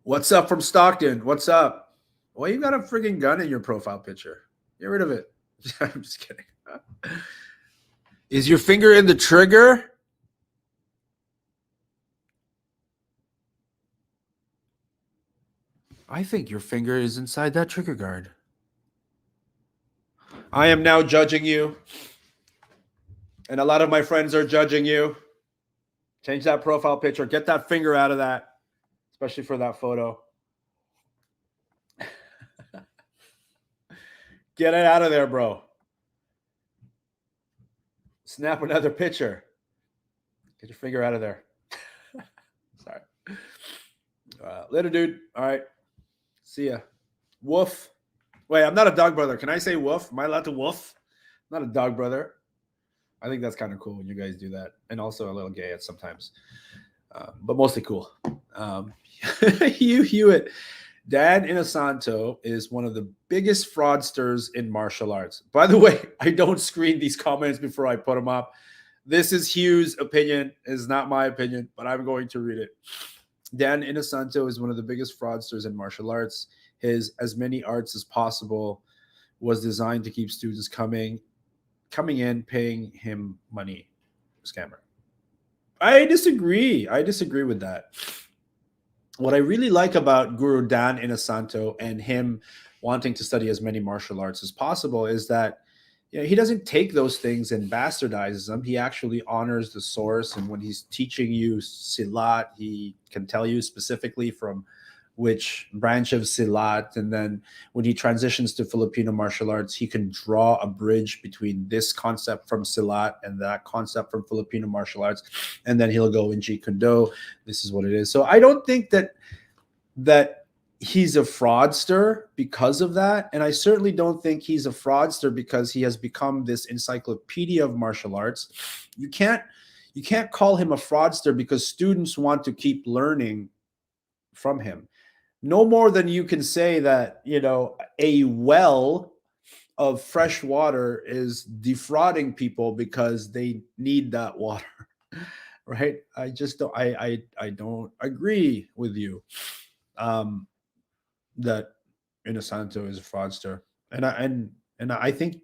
What's up from Stockton? What's up? Well, you got a freaking gun in your profile picture. Get rid of it. I'm just kidding. Is your finger in the trigger? I think your finger is inside that trigger guard. I am now judging you. And a lot of my friends are judging you. Change that profile picture. Get that finger out of that, especially for that photo. Get it out of there, bro. Snap another picture. Get your finger out of there. Sorry. Later, dude. All right. See ya. Woof. Wait, I'm not a dog brother. Can I say woof? Am I allowed to woof? I'm not a dog brother. I think that's kind of cool when you guys do that. And also a little gay at sometimes. But mostly cool. Hugh Hewitt. Dan Inosanto is one of the biggest fraudsters in martial arts. By the way, I don't screen these comments before I put them up. This is Hugh's opinion. It's not my opinion, but I'm going to read it. Dan Inosanto is one of the biggest fraudsters in martial arts. His as many arts as possible was designed to keep students coming in, paying him money. Scammer. I disagree. I disagree with that. What I really like about Guru Dan Inosanto and him wanting to study as many martial arts as possible is that he doesn't take those things and bastardizes them. He actually honors the source. And when he's teaching you Silat, he can tell you specifically from which branch of Silat. And then when he transitions to Filipino martial arts, he can draw a bridge between this concept from Silat and that concept from Filipino martial arts. And then he'll go in Jeet Kune Do. This is what it is. So I don't think that he's a fraudster because of that. And I certainly don't think he's a fraudster because he has become this encyclopedia of martial arts. You can't call him a fraudster because students want to keep learning from him. No more than you can say that, a well of fresh water is defrauding people because they need that water, right? I just don't, I don't agree with you that Inosanto is a fraudster. And I think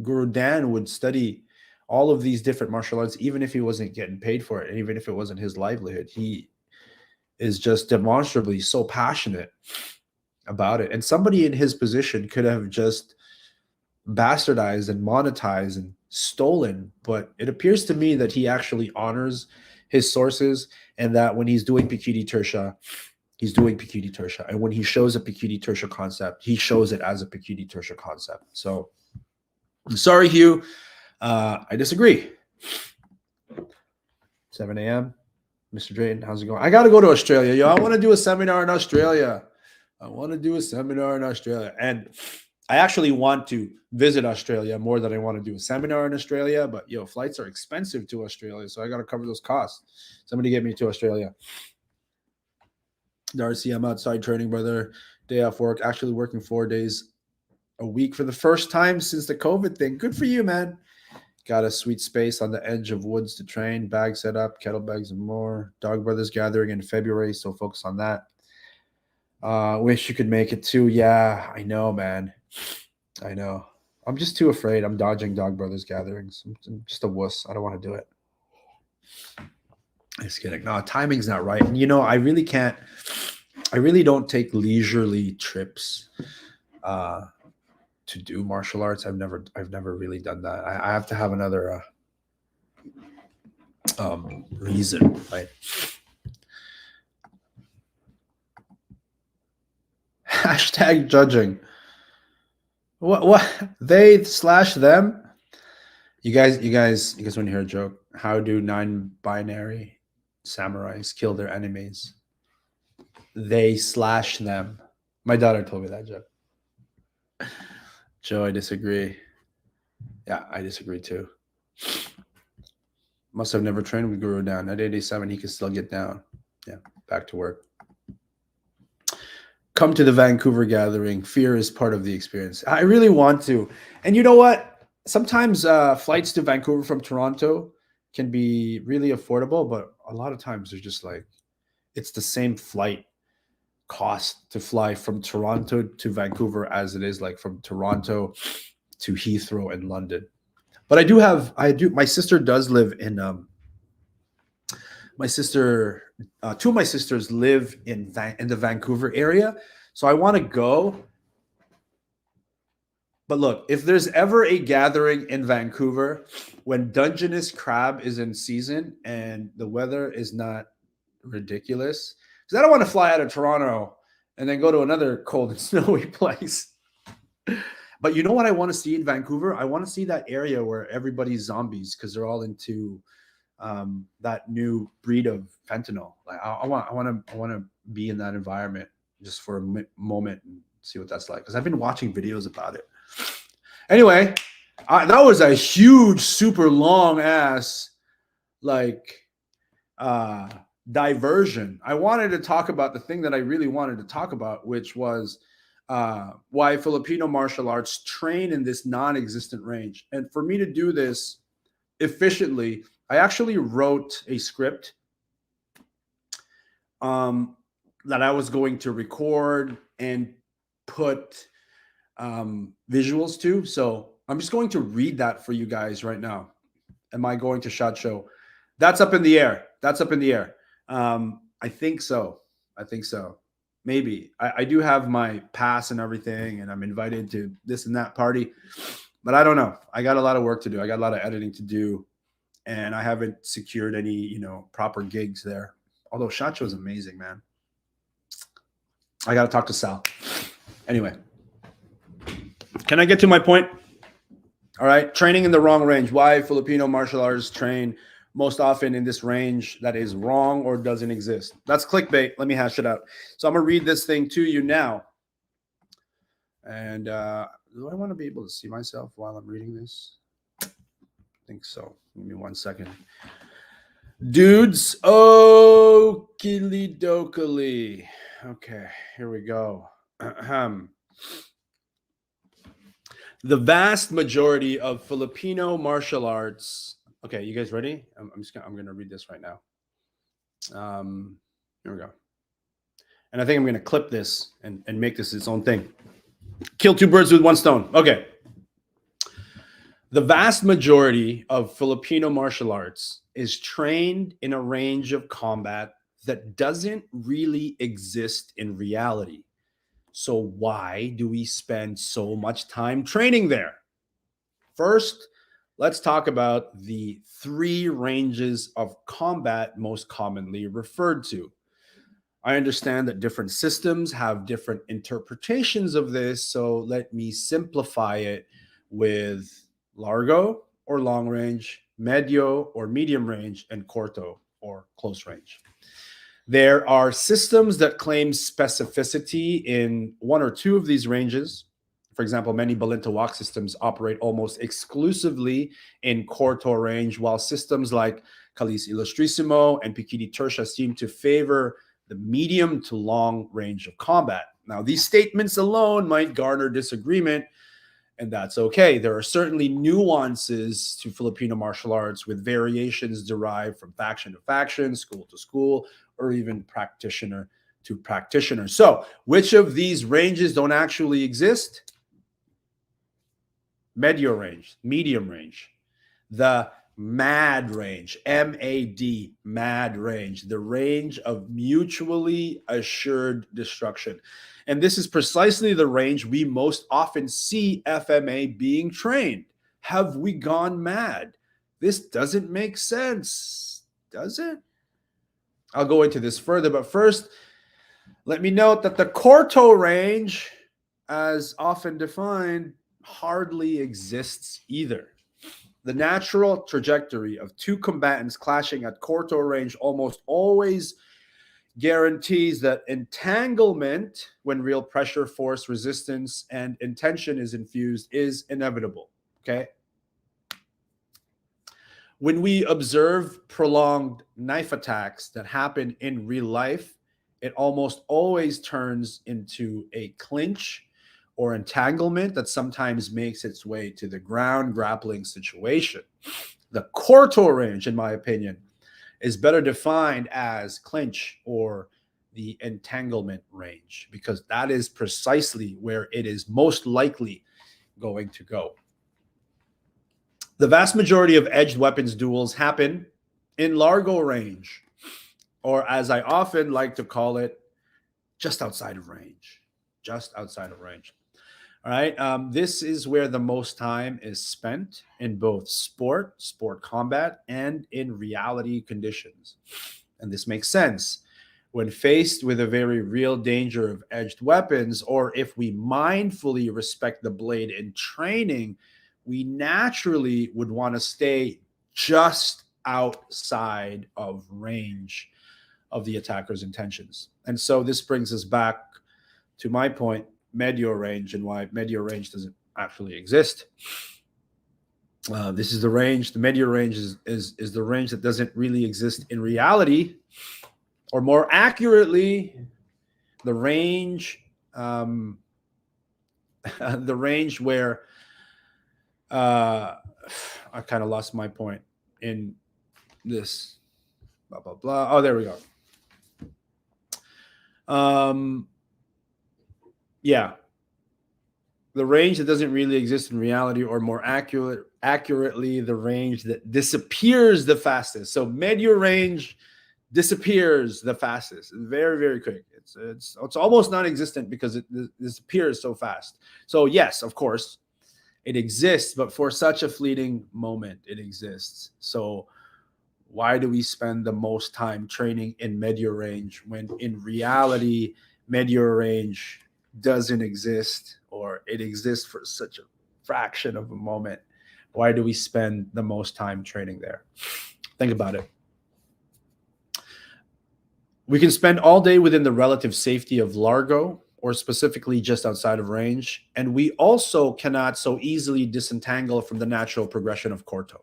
Guru Dan would study all of these different martial arts, even if he wasn't getting paid for it, and even if it wasn't his livelihood. He is just demonstrably so passionate about it. And somebody in his position could have just bastardized and monetized and stolen. But it appears to me that he actually honors his sources, and that when he's doing Pikiti Tersha, He's doing PQD Tertia. And when he shows a PQD Tertia concept, he shows it as a PQD Tertia concept. So I'm sorry, Hugh. I disagree. 7 a.m. Mr. Drayton, how's it going? I got to go to Australia. Yo, I want to do a seminar in Australia. And I actually want to visit Australia more than I want to do a seminar in Australia. But, yo, flights are expensive to Australia, so I got to cover those costs. Somebody get me to Australia. Darcy, I'm outside training, brother. Day off work. Actually working 4 days a week for the first time since the COVID thing. Good for you, man. Got a sweet space on the edge of woods to train. Bag set up, kettlebells and more. Dog Brothers gathering in February, so focus on that. Wish you could make it too. Yeah, I know, man. I know. I'm just too afraid. I'm dodging Dog Brothers gatherings. I'm just a wuss. I don't want to do it. Just kidding. No, timing's not right. And I really can't. I really don't take leisurely trips to do martial arts. I've never really done that. I have to have another reason, right? Hashtag judging. What they/them? You guys want to hear a joke? How do non-binary samurais kill their enemies? They/them. My daughter told me that joke. Joe, I disagree. Yeah, I disagree too. Must have never trained with Guru down. At 87, he can still get down. Yeah, back to work. Come to the Vancouver gathering. Fear is part of the experience. I really want to. And you know what? Sometimes flights to Vancouver from Toronto can be really affordable, but a lot of times they're just like, it's the same flight cost to fly from Toronto to Vancouver as it is like from Toronto to Heathrow and London. But my sister does live in two of my sisters live in the Vancouver area. So I want to go. But look, if there's ever a gathering in Vancouver when Dungeness crab is in season and the weather is not ridiculous, because I don't want to fly out of Toronto and then go to another cold and snowy place. But you know what I want to see in Vancouver? I want to see that area where everybody's zombies because they're all into that new breed of fentanyl. Like I want to be in that environment just for a moment and see what that's like. Because I've been watching videos about it. Anyway, that was a huge, super long ass diversion. I wanted to talk about the thing that I really wanted to talk about, which was why Filipino martial arts train in this non-existent range. And for me to do this efficiently, I actually wrote a script that I was going to record and put visuals to. So I'm just going to read that for you guys right now. Am I going to SHOT Show? That's up in the air. I think so. Maybe. I do have my pass and everything, and I'm invited to this and that party, but I don't know. I got a lot of work to do. I got a lot of editing to do, and I haven't secured any, proper gigs there. Although SHOT Show is amazing, man. I got to talk to Sal. Anyway, can I get to my point? All right. Training in the wrong range. Why Filipino martial artists train most often in this range that is wrong or doesn't exist. That's clickbait. Let me hash it out. So I'm going to read this thing to you now. And do I want to be able to see myself while I'm reading this? I think so. Give me 1 second. Dudes. Okily dokily. Okay, here we go. The vast majority of Filipino martial arts. Okay, you guys ready? I'm going to read this right now. Here we go. And I think I'm going to clip this and make this its own thing. Kill two birds with one stone. Okay. The vast majority of Filipino martial arts is trained in a range of combat that doesn't really exist in reality. So why do we spend so much time training there? First, let's talk about the 3 ranges of combat most commonly referred to. I understand that different systems have different interpretations of this, so let me simplify it with largo or long range, medio or medium range, and corto or close range. There are systems that claim specificity in one or two of these ranges. For example, many Balinta walk systems operate almost exclusively in corto range, while systems like Calis Illustrissimo and Pikiti Tertia seem to favor the medium to long range of combat. Now, these statements alone might garner disagreement, and that's okay. There are certainly nuances to Filipino martial arts with variations derived from faction to faction, school to school, or even practitioner to practitioner. So, which of these ranges don't actually exist? Medio range, medium range, the MAD range, MAD, MAD range, the range of mutually assured destruction. And this is precisely the range we most often see FMA being trained. Have we gone mad? This doesn't make sense, does it? I'll go into this further, but first, let me note that the corto range, as often defined, hardly exists either. The natural trajectory of two combatants clashing at corto range almost always guarantees that entanglement, when real pressure, force, resistance, and intention is infused, is inevitable. Okay? When we observe prolonged knife attacks that happen in real life, it almost always turns into a clinch or entanglement that sometimes makes its way to the ground grappling situation. The corto range, in my opinion, is better defined as clinch or the entanglement range, because that is precisely where it is most likely going to go. The vast majority of edged weapons duels happen in largo range, or as I often like to call it, just outside of range. Just outside of range. All right. This is where the most time is spent in both sport combat, and in reality conditions. And this makes sense. When faced with a very real danger of edged weapons, or if we mindfully respect the blade in training, we naturally would want to stay just outside of range of the attacker's intentions. And so this brings us back to my point, medio range, and why medio range doesn't actually exist. This is the range. The medio range is the range that doesn't really exist in reality, or more accurately, the range, the range where I kind of lost my point in this. Blah blah blah. Oh, there we go. Yeah, the range that doesn't really exist in reality, or more accurately, the range that disappears the fastest. So medio range disappears the fastest, very, very quick. It's almost non-existent because it disappears so fast. So yes, of course, it exists, but for such a fleeting moment, it exists. So why do we spend the most time training in medio range when in reality, medio range doesn't exist, or it exists for such a fraction of a moment? Why do we spend the most time training there? Think about it. We can spend all day within the relative safety of largo, or specifically just outside of range, and we also cannot so easily disentangle from the natural progression of corto.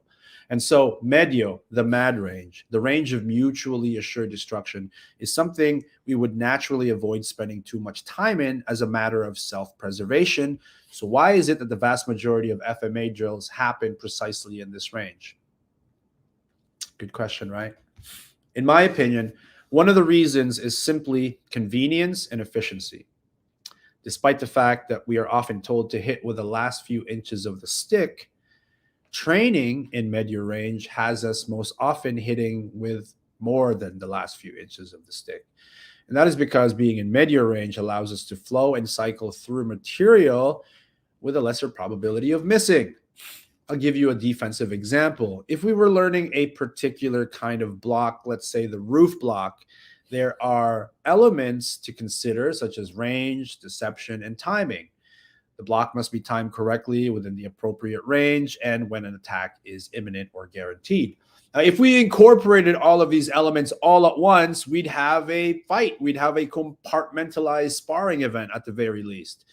And so medio, the MAD range, the range of mutually assured destruction, is something we would naturally avoid spending too much time in as a matter of self-preservation. So why is it that the vast majority of FMA drills happen precisely in this range? Good question, right? In my opinion, one of the reasons is simply convenience and efficiency. Despite the fact that we are often told to hit with the last few inches of the stick, training in medio range has us most often hitting with more than the last few inches of the stick. And that is because being in medio range allows us to flow and cycle through material with a lesser probability of missing. I'll give you a defensive example. If we were learning a particular kind of block, let's say the roof block, there are elements to consider, such as range, deception, and timing. The block must be timed correctly within the appropriate range and when an attack is imminent or guaranteed. If we incorporated all of these elements all at once, we'd have a fight. We'd have a compartmentalized sparring event at the very least,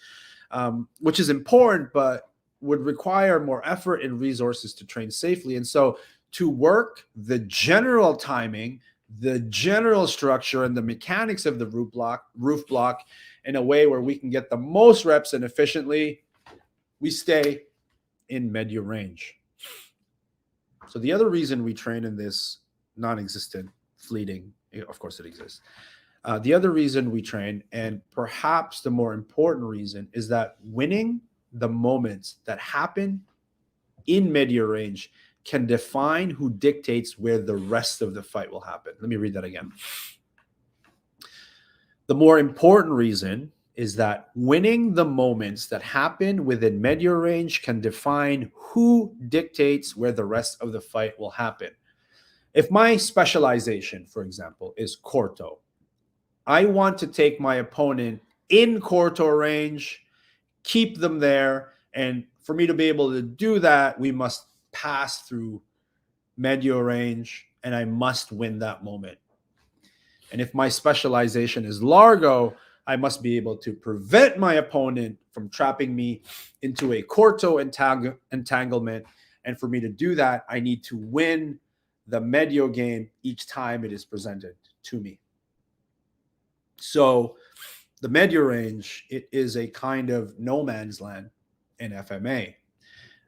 which is important, but would require more effort and resources to train safely. And so to work the general timing, the general structure, and the mechanics of the roof block in a way where we can get the most reps and efficiently, we stay in medium range. So the other reason we train in this non-existent, fleeting, of course it exists. The other reason we train, and perhaps the more important reason, is that winning the moments that happen in medium range can define who dictates where the rest of the fight will happen. Let me read that again. The more important reason is that winning the moments that happen within medium range can define who dictates where the rest of the fight will happen. If my specialization, for example, is corto, I want to take my opponent in corto range, keep them there, and for me to be able to do that, we must pass through medio range, and I must win that moment. And if my specialization is largo, I must be able to prevent my opponent from trapping me into a corto entanglement. And for me to do that, I need to win the medio game each time it is presented to me. So the medio range, it is a kind of no man's land in FMA.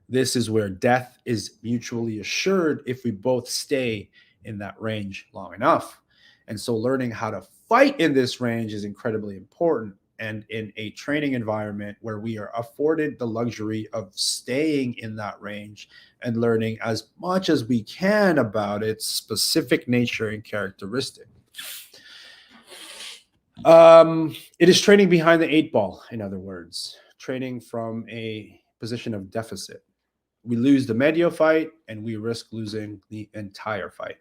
This is where death is mutually assured if we both stay in that range long enough. And so learning how to fight in this range is incredibly important. And in a training environment where we are afforded the luxury of staying in that range and learning as much as we can about its specific nature and characteristic. It is training behind the 8 ball, in other words, training from a position of deficit. We lose the medio fight and we risk losing the entire fight.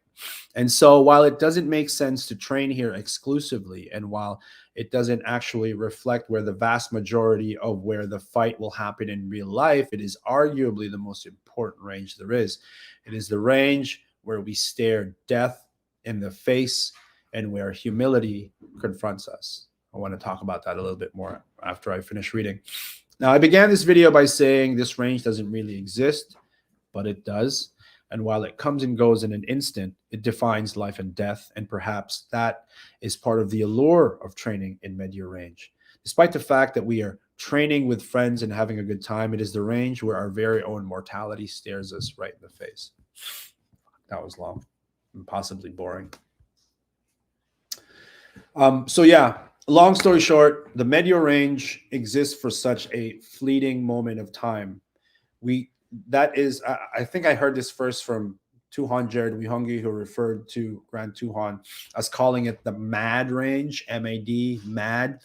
And so while it doesn't make sense to train here exclusively, and while it doesn't actually reflect where the vast majority of where the fight will happen in real life, it is arguably the most important range there is. It is the range where we stare death in the face and where humility confronts us. I want to talk about that a little bit more after I finish reading. Now, I began this video by saying this range doesn't really exist, but it does. And while it comes and goes in an instant, it defines life and death. And perhaps that is part of the allure of training in medio range. Despite the fact that we are training with friends and having a good time, it is the range where our very own mortality stares us right in the face. That was long and possibly boring. So yeah, long story short, the medio range exists for such a fleeting moment of time. I think I heard this first from Tuhan Jared Wihongi, who referred to Grand Tuhan as calling it the MAD range, M-A-D, MAD,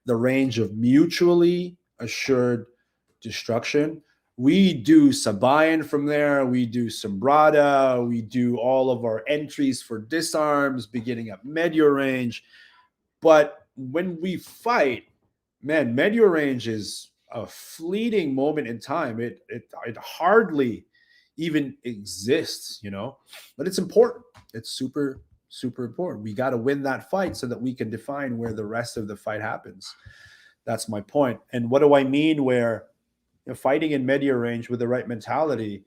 the range of mutually assured destruction. We do Sabayan from there. We do Sombrada. We do all of our entries for disarms, beginning at medio range. But when we fight, man, medio range is a fleeting moment in time. It hardly even exists, you know, but it's important. It's super, super important. We got to win that fight so that we can define where the rest of the fight happens. That's my point. And what do I mean where fighting in medio range with the right mentality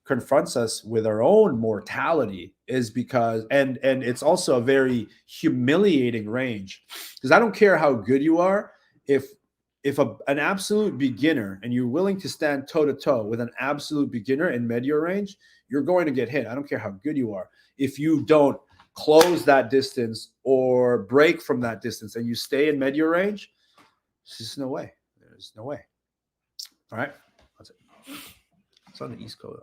confronts us with our own mortality is because, and it's also a very humiliating range, because I don't care how good you are. If an absolute beginner and you're willing to stand toe to toe with an absolute beginner in medio range, you're going to get hit. I don't care how good you are. If you don't close that distance or break from that distance and you stay in medio range, there's just no way. There's no way. All right. That's it. It's on the East Coast.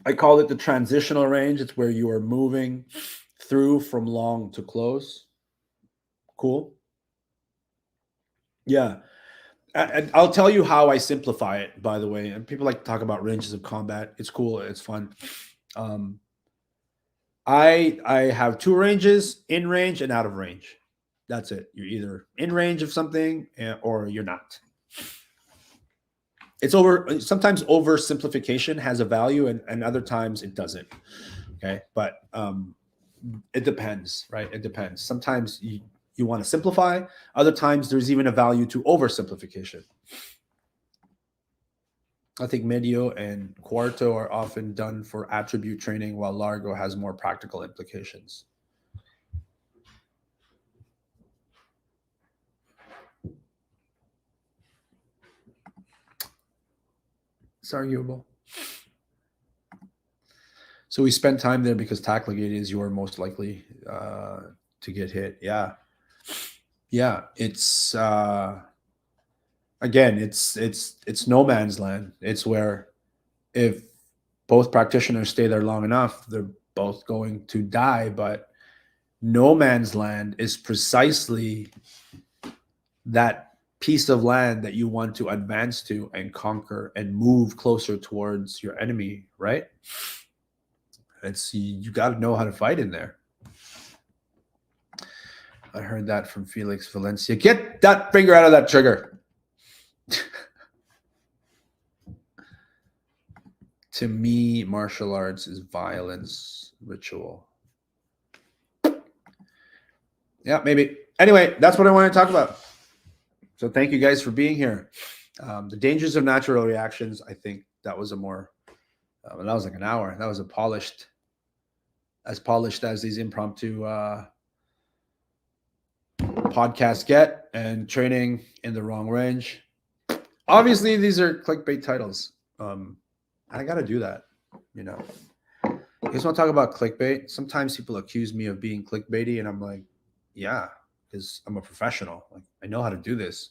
I call it the transitional range. It's where you are moving through from long to close. Cool. Yeah. I'll tell you how I simplify it, by the way. And people like to talk about ranges of combat. It's cool. It's fun. I have two ranges: in range and out of range. That's it. You're either in range of something or you're not. It's over. Sometimes oversimplification has a value, and other times it doesn't. Okay, but it depends, right? It depends. Sometimes you want to simplify. Other times there's even a value to oversimplification. I think medio and cuarto are often done for attribute training, while largo has more practical implications. It's arguable. So we spent time there because tackling it is your most likely to get hit. Yeah. It's again, it's no man's land. It's where if both practitioners stay there long enough, they're both going to die. But no man's land is precisely that piece of land that you want to advance to and conquer and move closer towards your enemy, right? It's you got to know how to fight in there. I heard that from Felix Valencia. Get that finger out of that trigger. To me, martial arts is violence ritual. Yeah, maybe. Anyway, that's what I want to talk about. So thank you guys for being here. The dangers of natural reactions. I think that was a more, that was like an hour. That was as polished as these impromptu podcasts get, and training in the wrong range. Obviously, these are clickbait titles. I got to do that. You know, you guys want to talk about clickbait? Sometimes people accuse me of being clickbaity, and I'm like, yeah, because I'm a professional. Like, I know how to do this.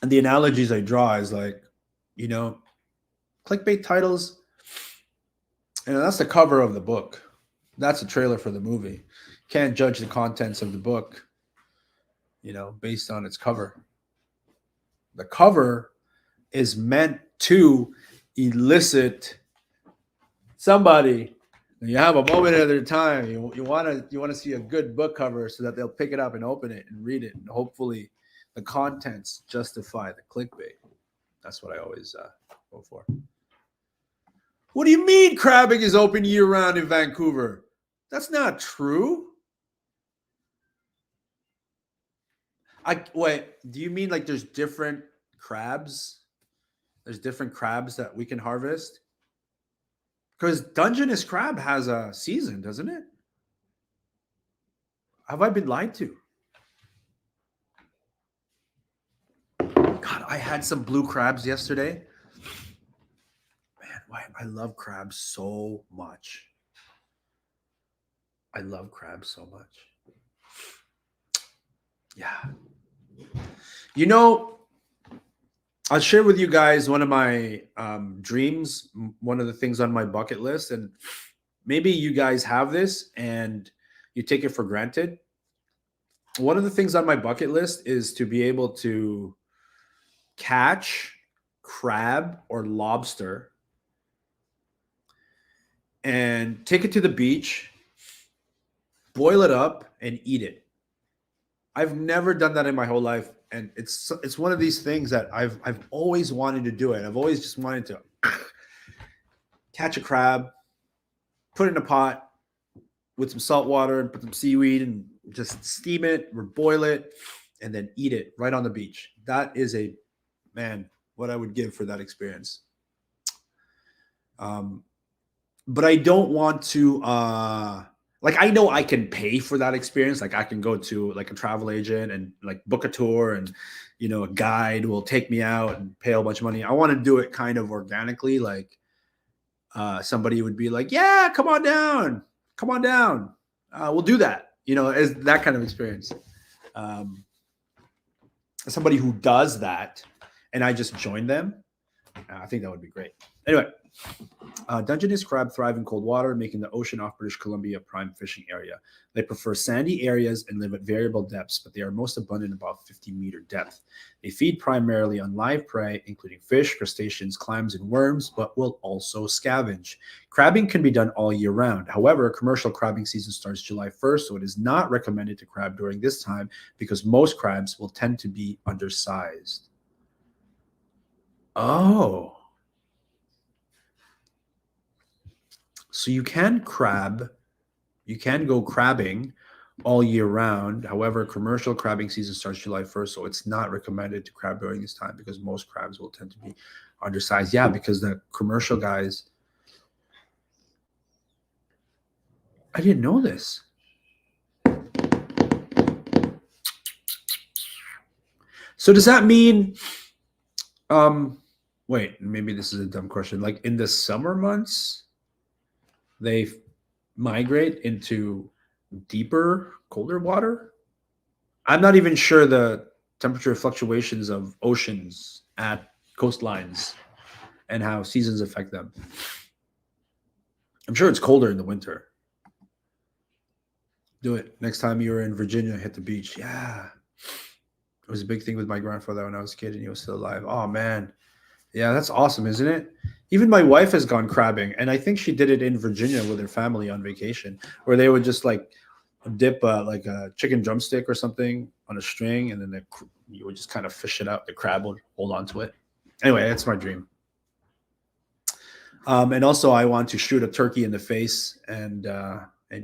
And the analogies I draw is like, you know, clickbait titles. And that's the cover of the book. That's a trailer for the movie. Can't judge the contents of the book, you know, based on its cover. The cover is meant to elicit somebody. You have a moment at a time. You want to see a good book cover so that they'll pick it up and open it and read it, and hopefully the contents justify the clickbait. That's what I always go for. What do you mean crabbing is open year-round in Vancouver? That's not true. Wait, do you mean like there's different crabs? There's different crabs that we can harvest? Because Dungeness crab has a season, doesn't it? Have I been lied to? God, I had some blue crabs yesterday. Man, why I love crabs so much. I love crabs so much. Yeah. You know, I'll share with you guys one of my dreams, one of the things on my bucket list, and maybe you guys have this and you take it for granted. One of the things on my bucket list is to be able to catch crab or lobster and take it to the beach, boil it up, and eat it. I've never done that in my whole life, and it's one of these things that I've always wanted to do it. I've always just wanted to catch a crab, put it in a pot with some salt water and put some seaweed and just steam it or boil it and then eat it right on the beach. That is what I would give for that experience. But I don't want to like, I know I can pay for that experience. Like, I can go to like a travel agent and like book a tour, and, you know, a guide will take me out and pay a bunch of money. I want to do it kind of organically. Like, somebody would be like, yeah, come on down. We'll do that, you know, as that kind of experience. Somebody who does that and I just join them, I think that would be great. Anyway, Dungeness crab thrive in cold water, making the ocean off British Columbia a prime fishing area. They prefer sandy areas and live at variable depths, but they are most abundant above 50-meter depth. They feed primarily on live prey, including fish, crustaceans, clams, and worms, but will also scavenge. Crabbing can be done all year round. However, commercial crabbing season starts July 1st, so it is not recommended to crab during this time because most crabs will tend to be undersized. Oh. So you can go crabbing all year round. However, commercial crabbing season starts July 1st, so it's not recommended to crab during this time because most crabs will tend to be undersized. Yeah, because the commercial guys, I didn't know this. So does that mean, wait, maybe this is a dumb question. Like in the summer months, they migrate into deeper, colder water? I'm not even sure the temperature fluctuations of oceans at coastlines and how seasons affect them. I'm sure it's colder in the winter. Do it. Next time you're in Virginia, hit the beach. Yeah. It was a big thing with my grandfather when I was a kid and he was still alive. Oh, man. Yeah, that's awesome, isn't it? Even my wife has gone crabbing, and I think she did it in Virginia with her family on vacation, where they would just like dip like a chicken drumstick or something on a string, and then you would just kind of fish it out. The crab would hold on to it. Anyway, that's my dream. And also, I want to shoot a turkey in the face and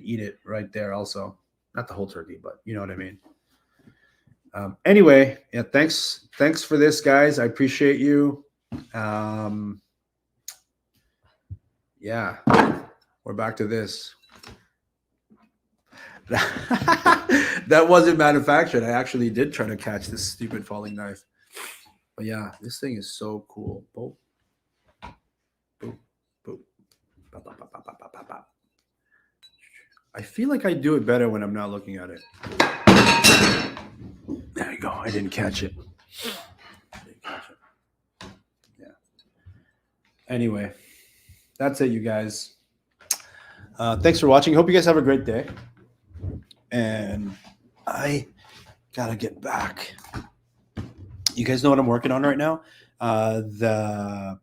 eat it right there. Also, not the whole turkey, but you know what I mean. Anyway, yeah, thanks for this, guys. I appreciate you. Yeah, we're back to this. That wasn't manufactured. I actually did try to catch this stupid falling knife. But yeah, this thing is so cool. Boop, boop, boop. Bop, bop, bop, bop, bop, bop, bop. I feel like I do it better when I'm not looking at it. There you go. I didn't catch it. Yeah. Anyway, that's it, you guys. Thanks for watching. Hope you guys have a great day. And I gotta get back. You guys know what I'm working on right now? The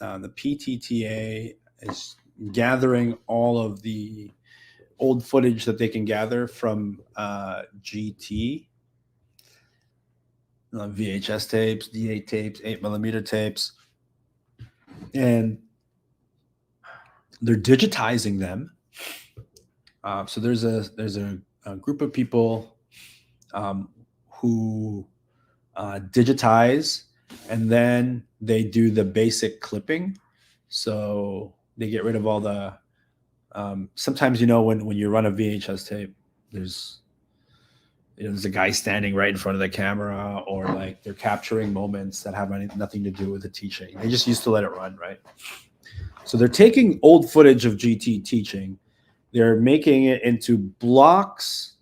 PTTA is gathering all of the old footage that they can gather from GT, VHS tapes, D8 tapes, 8mm tapes, and they're digitizing them. So there's a group of people who digitize, and then they do the basic clipping. So they get rid of all the sometimes, when you run a VHS tape, there's a guy standing right in front of the camera, or like they're capturing moments that have nothing to do with the teaching. They just used to let it run, right? So they're taking old footage of GT teaching, they're making it into blocks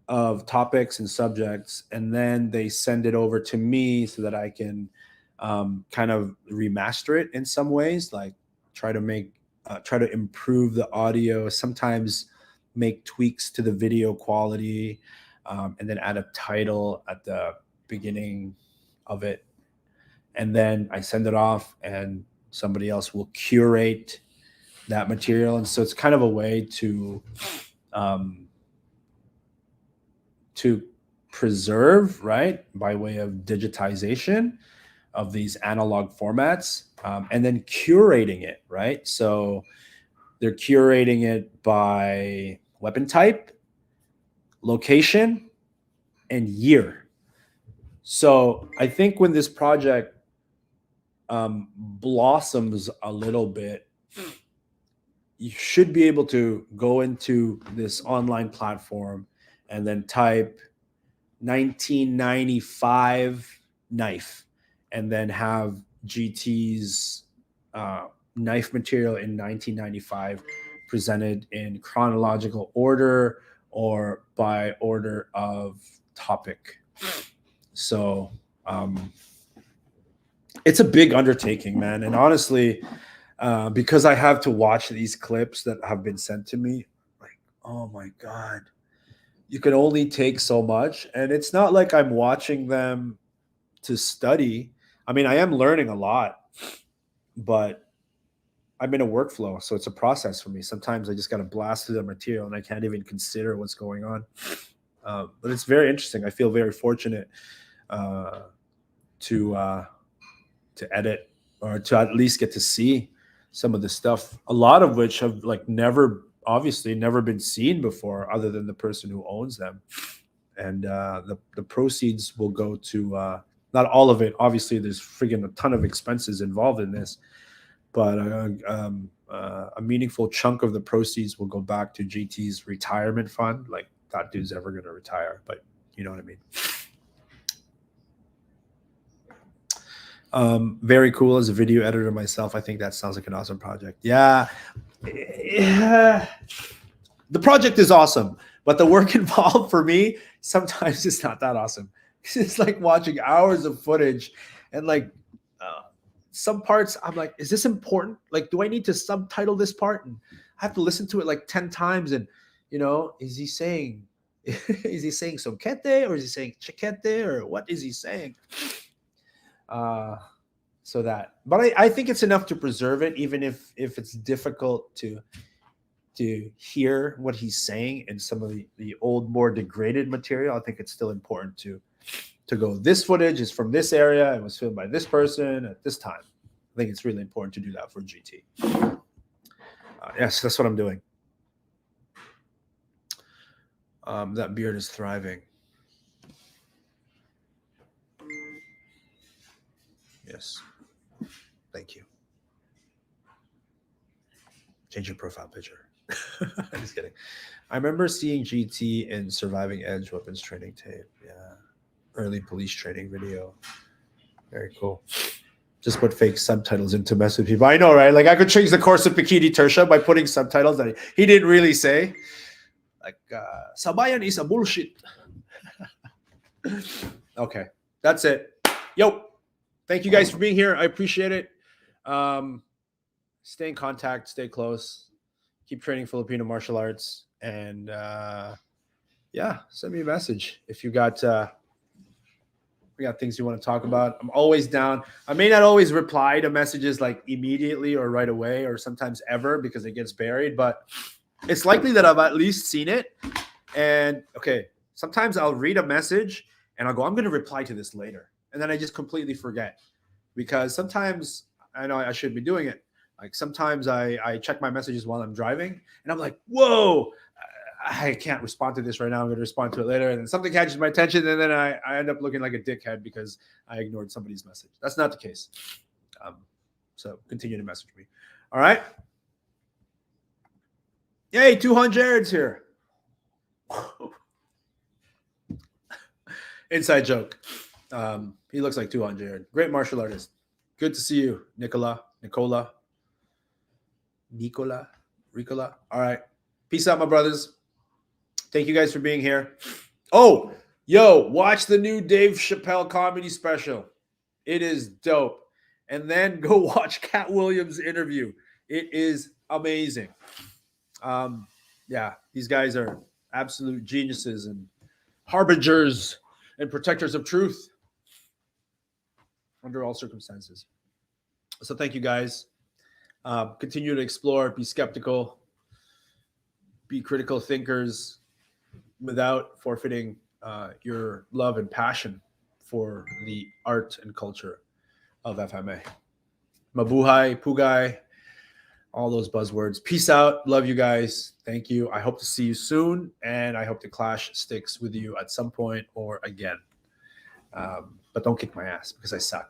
of topics and subjects, and then they send it over to me so that I can kind of remaster it in some ways, like try to improve the audio, sometimes make tweaks to the video quality, and then add a title at the beginning of it. And then I send it off and somebody else will curate that material. And so it's kind of a way to preserve, right, by way of digitization of these analog formats, and then curating it, right? So they're curating it by weapon type, location, and year. So I think when this project blossoms a little bit, you should be able to go into this online platform and then type 1995 knife, and then have GT's knife material in 1995 presented in chronological order or by order of topic. So it's a big undertaking, man. And honestly, because I have to watch these clips that have been sent to me. Like, oh my God, you can only take so much. And it's not like I'm watching them to study. I mean, I am learning a lot, but I'm in a workflow. So it's a process for me. Sometimes I just got to blast through the material and I can't even consider what's going on. But it's very interesting. I feel very fortunate to edit, or to at least get to see some of the stuff, a lot of which have like never been seen before, other than the person who owns them. And the proceeds will go to not all of it. Obviously, there's friggin' a ton of expenses involved in this, but a meaningful chunk of the proceeds will go back to GT's retirement fund. Like, that dude's ever going to retire, but you know what I mean. Very cool. As a video editor myself, I think that sounds like an awesome project. Yeah. The project is awesome, but the work involved for me sometimes it's not that awesome. It's like watching hours of footage, and like some parts I'm like, is this important? Like, do I need to subtitle this part? And I have to listen to it like 10 times. And is he saying soquete, or is he saying chiquete, or what is he saying? But I think it's enough to preserve it, even if it's difficult to hear what he's saying in some of the old, more degraded material. I think it's still important to go, this footage is from this area, it was filmed by this person at this time. I think it's really important to do that for GT. Yes, that's what I'm doing. That beard is thriving. Yes. Thank you. Change your profile picture. I'm just kidding. I remember seeing GT in Surviving Edge weapons training tape. Yeah. Early police training video. Very cool. Just put fake subtitles in to mess with people. I know, right? Like, I could change the course of Bikini Tersha by putting subtitles that he didn't really say. Like, Sabayan is a bullshit. Okay. That's it. Yo. Thank you guys for being here. I appreciate it. Stay in contact, stay close, keep training Filipino martial arts, and send me a message if you got things you want to talk about. I'm always down. I may not always reply to messages like immediately or right away, or sometimes ever, because it gets buried, but it's likely that I've at least seen it. And okay, sometimes I'll read a message and I'll go, I'm going to reply to this later. And then I just completely forget, because sometimes I know I should be doing it. Like, sometimes I check my messages while I'm driving and I'm like, whoa, I can't respond to this right now. I'm going to respond to it later. And then something catches my attention, and then I end up looking like a dickhead because I ignored somebody's message. That's not the case. So continue to message me. All right. Yay, 200's here. Inside joke. He looks like 200. Great martial artist. Good to see you, Nicola. All right. Peace out, my brothers. Thank you guys for being here. Oh, yo, watch the new Dave Chappelle comedy special. It is dope. And then go watch Cat Williams' interview. It is amazing. These guys are absolute geniuses and harbingers and protectors of truth under all circumstances. So thank you, guys. Continue to explore, be skeptical, be critical thinkers without forfeiting your love and passion for the art and culture of FMA. Mabuhay, Pugay, all those buzzwords. Peace out. Love you guys. Thank you. I hope to see you soon, and I hope to clash sticks with you at some point or again. But don't kick my ass, because I suck.